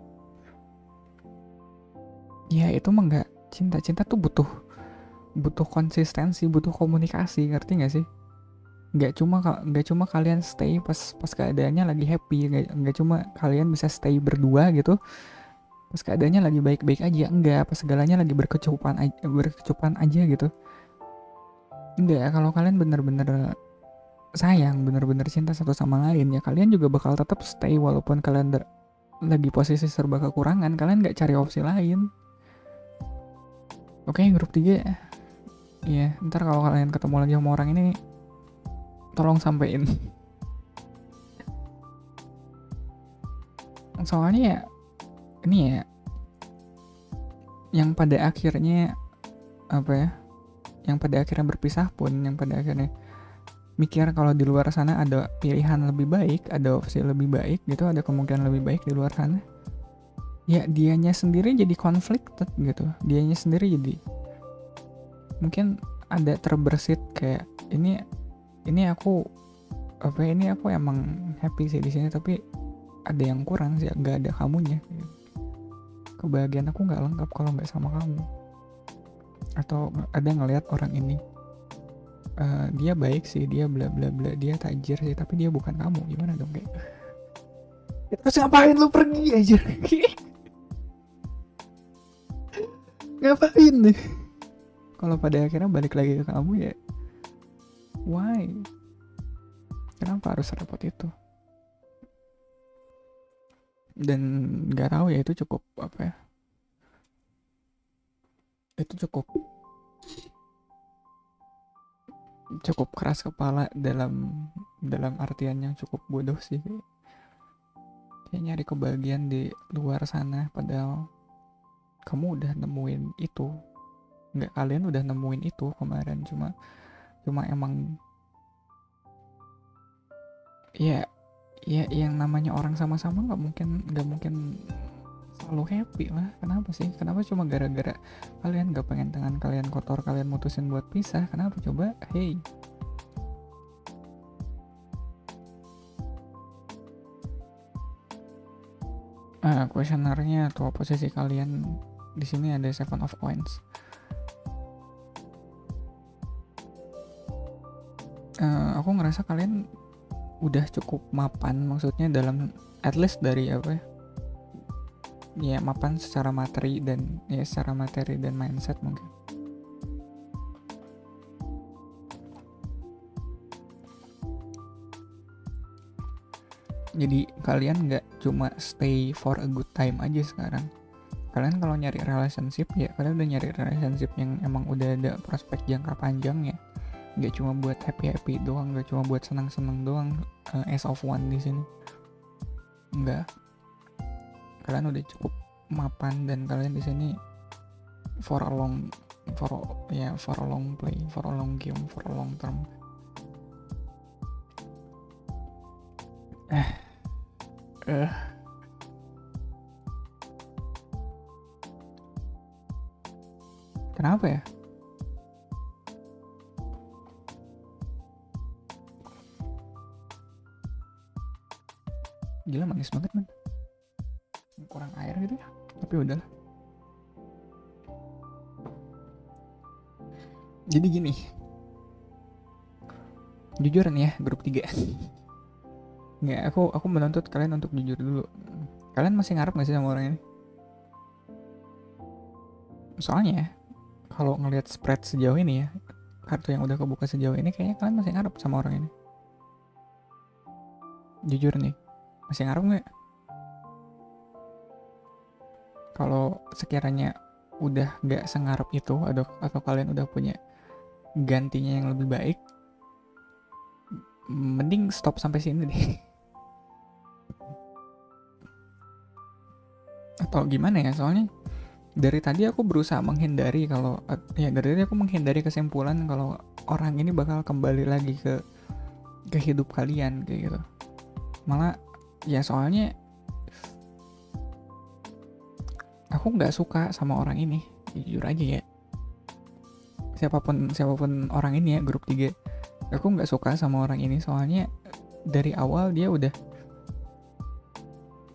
Ya itu mah nggak cinta. Cinta tuh butuh konsistensi, butuh komunikasi, ngerti nggak sih? Nggak cuma kalian stay pas keadaannya lagi happy, nggak cuma kalian bisa stay berdua gitu pas keadaannya lagi baik-baik aja, enggak, pas segalanya lagi berkecupan aja gitu. Enggak, kalau kalian bener-bener sayang, bener-bener cinta satu sama lain, ya kalian juga bakal tetap stay walaupun kalian lagi posisi serba kekurangan. Kalian nggak cari opsi lain. Oke, grup 3 ya, ntar kalau kalian ketemu lagi sama orang ini, tolong sampein. Soalnya ya ini ya, yang pada akhirnya apa ya, yang pada akhirnya berpisah pun, yang pada akhirnya mikir kalau di luar sana ada pilihan lebih baik, ada opsi lebih baik gitu, ada kemungkinan lebih baik di luar sana, ya dianya sendiri jadi conflicted gitu. Dianya sendiri jadi mungkin ada terbersit kayak ini aku emang happy sih di sini, tapi ada yang kurang sih, nggak ada kamunya. Kebahagiaan aku nggak lengkap kalau nggak sama kamu. Atau ada ngelihat orang ini, dia baik sih, dia bla bla bla, dia tajir sih, tapi dia bukan kamu. Gimana dong kayak? Terus ngapain lu pergi aja? Ngapain nih? Kalau pada akhirnya balik lagi ke kamu ya, why? Kenapa harus repot itu? Dan nggak tahu ya, itu cukup apa ya? Itu cukup cukup keras kepala dalam dalam artian yang cukup bodoh sih. Kayak nyari kebahagiaan di luar sana, padahal kamu udah nemuin itu. Nggak, kalian udah nemuin itu kemarin, cuma cuma emang ya, ya yang namanya orang sama-sama nggak mungkin selalu happy lah. Kenapa sih? Kenapa cuma gara-gara kalian gak pengen tangan kalian kotor, kalian mutusin buat pisah? Kenapa coba? Hey, kuesionernya atau posisi kalian di sini ada seven of coins. Aku ngerasa kalian udah cukup mapan, maksudnya dalam at least dari apa ya, mapan secara materi dan ya secara materi dan mindset mungkin. Jadi kalian nggak cuma stay for a good time aja sekarang. Kalian kalau nyari relationship ya kalian udah nyari relationship yang emang udah ada prospek jangka panjang ya. Nggak cuma buat happy doang, nggak cuma buat senang-senang doang, as of one di sini. Enggak, kalian udah cukup mapan dan kalian di sini for a long play, for a long game, for a long term. Kenapa ya? Gila, manis banget man. Kurang air gitu ya, tapi udahlah. Jadi gini, jujur nih ya, grup 3. Nggak, aku menuntut kalian untuk jujur dulu. Kalian masih ngarep gak sih sama orang ini? Soalnya kalau ngelihat spread sejauh ini ya, kartu yang udah kebuka sejauh ini, kayaknya kalian masih ngarep sama orang ini. Jujur nih, masih ngarep nggak? Kalau sekiranya udah nggak sengarep itu, atau kalian udah punya gantinya yang lebih baik, mending stop sampai sini deh. Atau gimana ya, soalnya dari tadi aku berusaha menghindari kesimpulan kalau orang ini bakal kembali lagi ke hidup kalian kayak gitu. Malah ya, soalnya aku nggak suka sama orang ini, jujur aja ya. Siapapun orang ini ya, grup 3, aku nggak suka sama orang ini. Soalnya dari awal dia udah,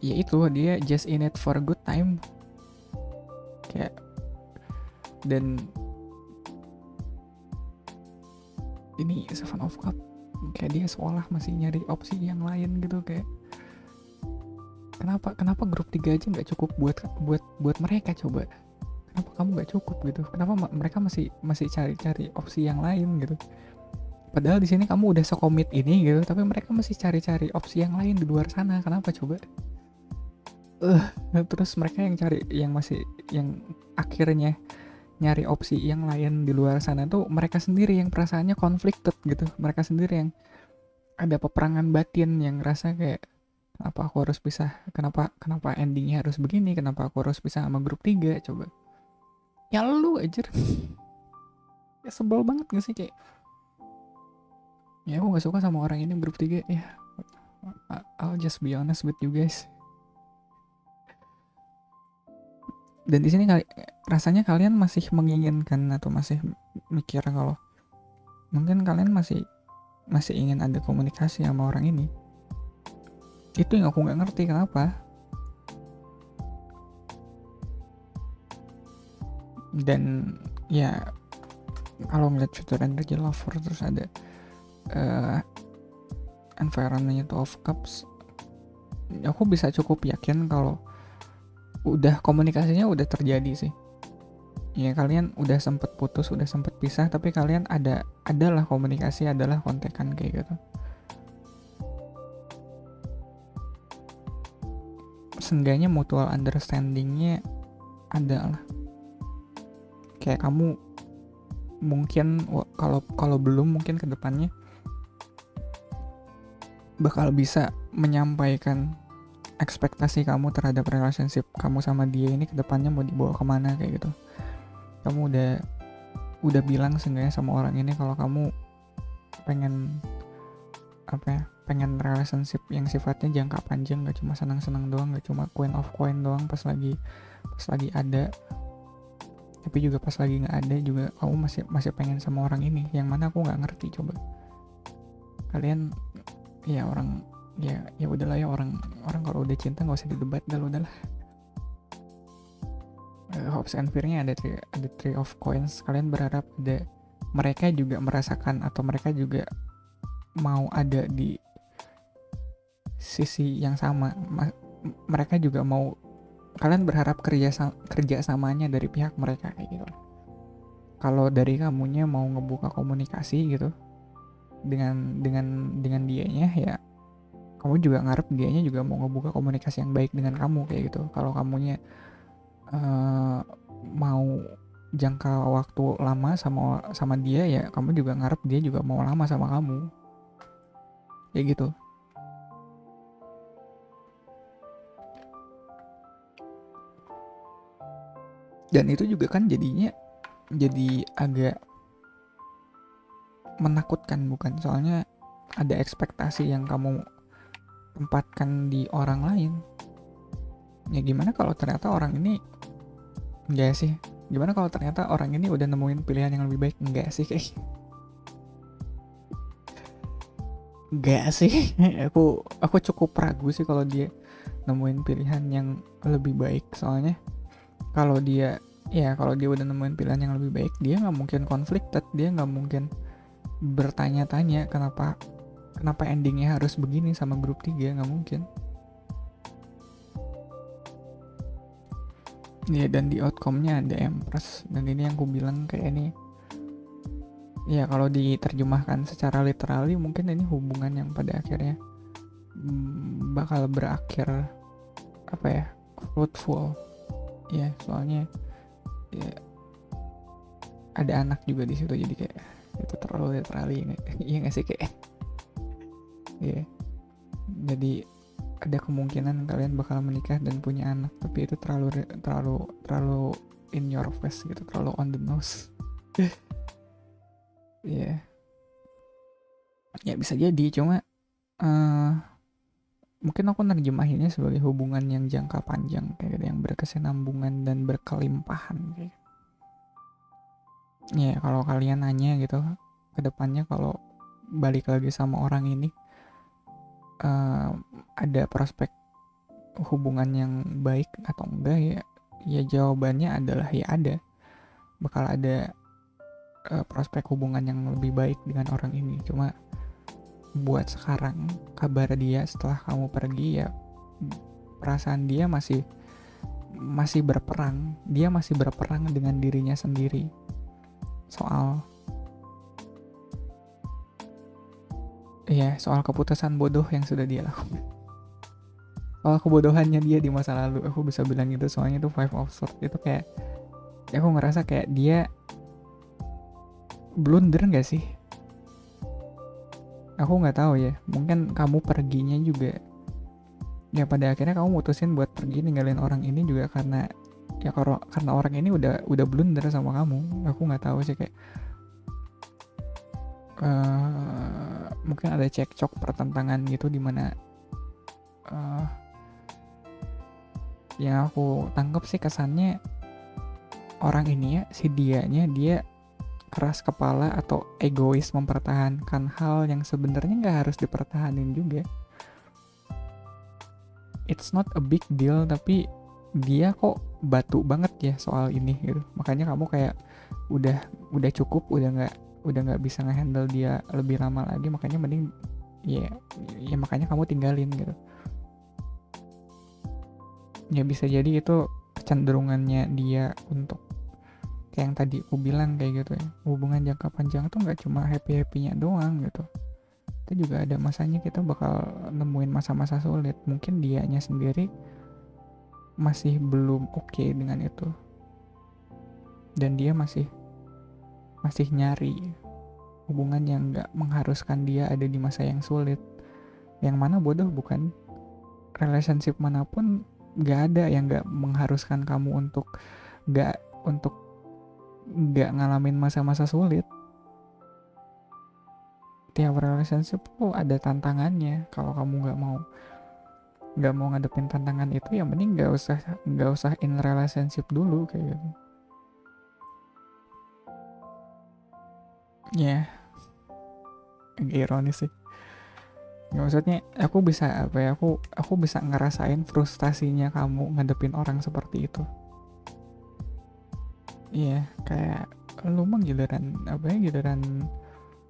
ya itu, dia just in it for a good time kayak. Dan ini Seven of Cup, kayak dia seolah masih nyari opsi yang lain gitu. Kayak kenapa grup 3 aja nggak cukup buat mereka, coba. Kenapa kamu nggak cukup gitu? Kenapa mereka masih cari opsi yang lain gitu? Padahal di sini kamu udah sekomit ini gitu, tapi mereka masih cari opsi yang lain di luar sana. Kenapa coba? Terus mereka yang akhirnya nyari opsi yang lain di luar sana tuh mereka sendiri yang perasaannya conflicted gitu. Mereka sendiri yang ada peperangan batin, yang ngerasa kayak, kenapa aku harus pisah? Kenapa endingnya harus begini? Kenapa aku harus pisah sama grup 3? Coba. Ya lu aja. Ya sebel banget gak sih, kayak, ya aku gak suka sama orang ini grup 3 ya. I'll just be honest with you guys. Dan di sini rasanya kalian masih menginginkan atau masih mikir kalau mungkin kalian masih ingin ada komunikasi sama orang ini. Itu yang aku nggak ngerti kenapa. Dan ya, kalau ngeliat future energy lover, terus ada environment itu of cups, aku bisa cukup yakin kalau udah komunikasinya udah terjadi sih. Ya, kalian udah sempet putus, udah sempet pisah, tapi kalian adalah komunikasi, adalah kontekan kayak gitu. Seenggaknya mutual understandingnya ada lah. Kayak kamu mungkin kalau belum, mungkin kedepannya bakal bisa menyampaikan ekspektasi kamu terhadap relationship kamu sama dia ini kedepannya mau dibawa kemana kayak gitu. Kamu udah bilang seenggaknya sama orang ini kalau kamu pengen pengen relationship yang sifatnya jangka panjang, gak cuma senang-senang doang, gak cuma queen of coin doang pas lagi ada, tapi juga pas lagi nggak ada juga kamu masih pengen sama orang ini. Yang mana aku nggak ngerti, coba kalian ya orang ya udahlah ya, orang kalau udah cinta nggak usah didebat, udahlah. Hopes and fear-nya ada three of coins. Kalian berharap mereka juga merasakan atau mereka juga mau ada di sisi yang sama. Mereka juga mau, kalian berharap kerja samanya dari pihak mereka kayak gitu. Kalau dari kamunya mau ngebuka komunikasi gitu dengan dianya, ya kamu juga ngarep dianya juga mau ngebuka komunikasi yang baik dengan kamu kayak gitu. Kalau kamunya mau jangka waktu lama sama dia, ya kamu juga ngarep dia juga mau lama sama kamu kayak gitu. Dan itu juga kan jadinya jadi agak menakutkan, bukan? Soalnya ada ekspektasi yang kamu tempatkan di orang lain. Ya gimana kalau ternyata orang ini enggak sih? Gimana kalau ternyata orang ini udah nemuin pilihan yang lebih baik? Enggak sih kayak. Enggak sih. aku cukup ragu sih kalau dia nemuin pilihan yang lebih baik. Soalnya kalau dia udah nemuin pilihan yang lebih baik, dia nggak mungkin conflicted, dia nggak mungkin bertanya-tanya kenapa endingnya harus begini sama grup 3, nggak mungkin. Ya, dan di outcome-nya ada Empress, dan ini yang aku bilang kayak ini. Ya kalau diterjemahkan secara literally mungkin ini hubungan yang pada akhirnya bakal berakhir fruitful. Ya soalnya ya, ada anak juga di situ, jadi kayak itu terlalu literally. Iya nggak sih kayak. Ya jadi ada kemungkinan kalian bakal menikah dan punya anak, tapi itu terlalu in your face gitu, terlalu on the nose. Ya ya bisa jadi, cuma mungkin aku nerjemahinnya sebagai hubungan yang jangka panjang kayak gitu, yang berkesinambungan dan berkelimpahan kayak gitu. Ya kalau kalian nanya gitu ke depannya, kalau balik lagi sama orang ini ada prospek hubungan yang baik atau enggak, ya jawabannya adalah ya ada, bakal ada prospek hubungan yang lebih baik dengan orang ini. Cuma buat sekarang, kabar dia setelah kamu pergi, ya perasaan dia masih berperang. Dia masih berperang dengan dirinya sendiri soal keputusan bodoh yang sudah dia lakukan, soal kebodohannya dia di masa lalu. Aku bisa bilang itu, soalnya itu Five of Swords itu kayak, aku ngerasa kayak dia blunder gak sih? Aku nggak tahu ya, mungkin kamu perginya juga ya pada akhirnya kamu mutusin buat pergi ninggalin orang ini juga karena orang ini udah blunder sama kamu. Aku nggak tahu sih, kayak mungkin ada cekcok pertentangan gitu, dimana yang aku tangkap sih kesannya orang ini ya, si dia keras kepala atau egois mempertahankan hal yang sebenarnya nggak harus dipertahanin juga. It's not a big deal, tapi dia kok batu banget ya soal ini gitu. Makanya kamu kayak udah cukup, udah nggak bisa ngehandle dia lebih lama lagi, makanya mending ya makanya kamu tinggalin gitu. Ya bisa jadi itu kecenderungannya dia untuk kayak yang tadi aku bilang kayak gitu ya, hubungan jangka panjang tuh nggak cuma happy-happynya doang gitu. Itu juga ada masanya kita bakal nemuin masa-masa sulit. Mungkin dianya sendiri masih belum oke dengan itu, dan dia masih masih nyari hubungan yang gak mengharuskan dia ada di masa yang sulit. Yang mana bodoh bukan? Relationship manapun gak ada yang gak mengharuskan kamu untuk gak ngalamin masa-masa sulit. Tiap relationship tuh ada tantangannya. Kalau kamu nggak mau ngadepin tantangan itu, yang mending nggak usah in relationship dulu kayak gitu. Ya, agak ironis sih. Ya, maksudnya aku bisa aku bisa ngerasain frustasinya kamu ngadepin orang seperti itu. Iya, kayak lu mah giliran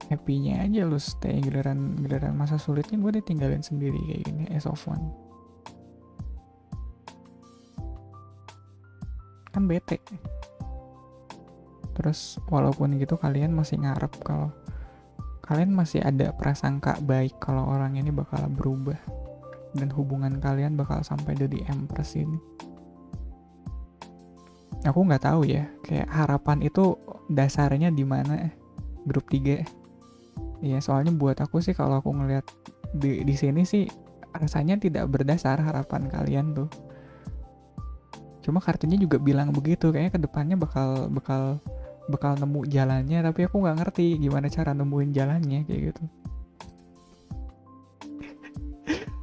happy-nya aja lu stay, giliran masa sulitnya gue ditinggalin sendiri kayak gini as of one. Kan bete. Terus walaupun gitu kalian masih ngarep kalau kalian masih ada prasangka baik kalau orang ini bakal berubah dan hubungan kalian bakal sampai jadi empress ini. Aku nggak tahu ya, kayak harapan itu dasarnya di mana? Grup 3. Iya, soalnya buat aku sih kalau aku ngelihat di sini sih rasanya tidak berdasar harapan kalian tuh. Cuma kartunya juga bilang begitu, kayaknya kedepannya bakal nemu jalannya, tapi aku nggak ngerti gimana cara nemuin jalannya kayak gitu.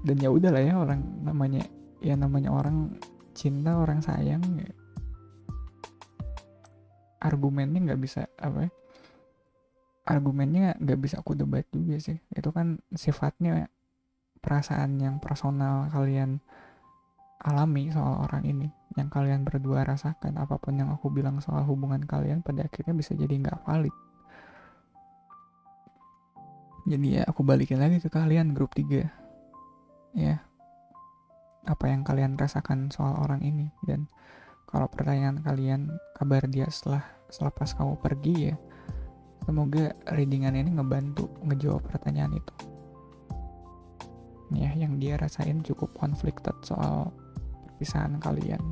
Dan ya udahlah ya, orang namanya orang cinta, orang sayang, ya. Argumennya nggak bisa aku debat juga sih. Itu kan sifatnya perasaan yang personal kalian alami soal orang ini, yang kalian berdua rasakan. Apapun yang aku bilang soal hubungan kalian pada akhirnya bisa jadi nggak valid. Jadi ya aku balikin lagi ke kalian grup 3 ya, apa yang kalian rasakan soal orang ini. Dan kalau pertanyaan kalian kabar dia setelah pas kamu pergi, ya semoga readingan ini ngebantu ngejawab pertanyaan itu ya, yang dia rasain cukup conflicted soal perpisahan kalian.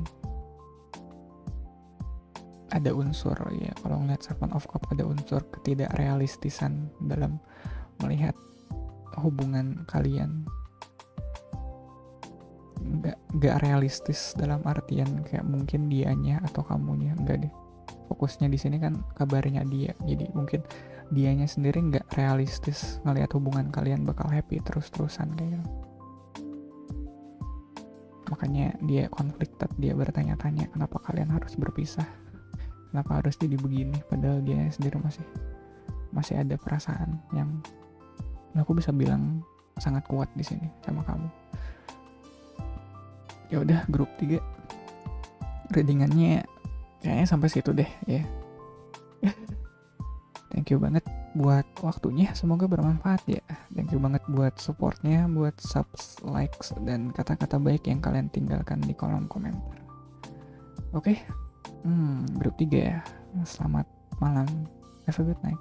Ada unsur ya, kalau ngeliat Seven of Cups ada unsur ketidakrealistisan dalam melihat hubungan kalian. Nggak realistis dalam artian kayak mungkin dianya atau kamunya, enggak deh. Fokusnya di sini kan kabarnya dia, jadi mungkin dianya sendiri nggak realistis ngelihat hubungan kalian bakal happy terus-terusan kayak gitu. Makanya dia conflicted, dia bertanya-tanya kenapa kalian harus berpisah, kenapa harus jadi begini, padahal dia sendiri masih ada perasaan yang aku bisa bilang sangat kuat di sini sama kamu. Ya udah, grup 3 readingannya kayaknya sampai situ deh ya. Thank you banget buat waktunya, semoga bermanfaat ya. Thank you banget buat supportnya, buat subs, likes, dan kata-kata baik yang kalian tinggalkan di kolom komentar. Oke, grup 3 ya. Selamat malam, have a good night.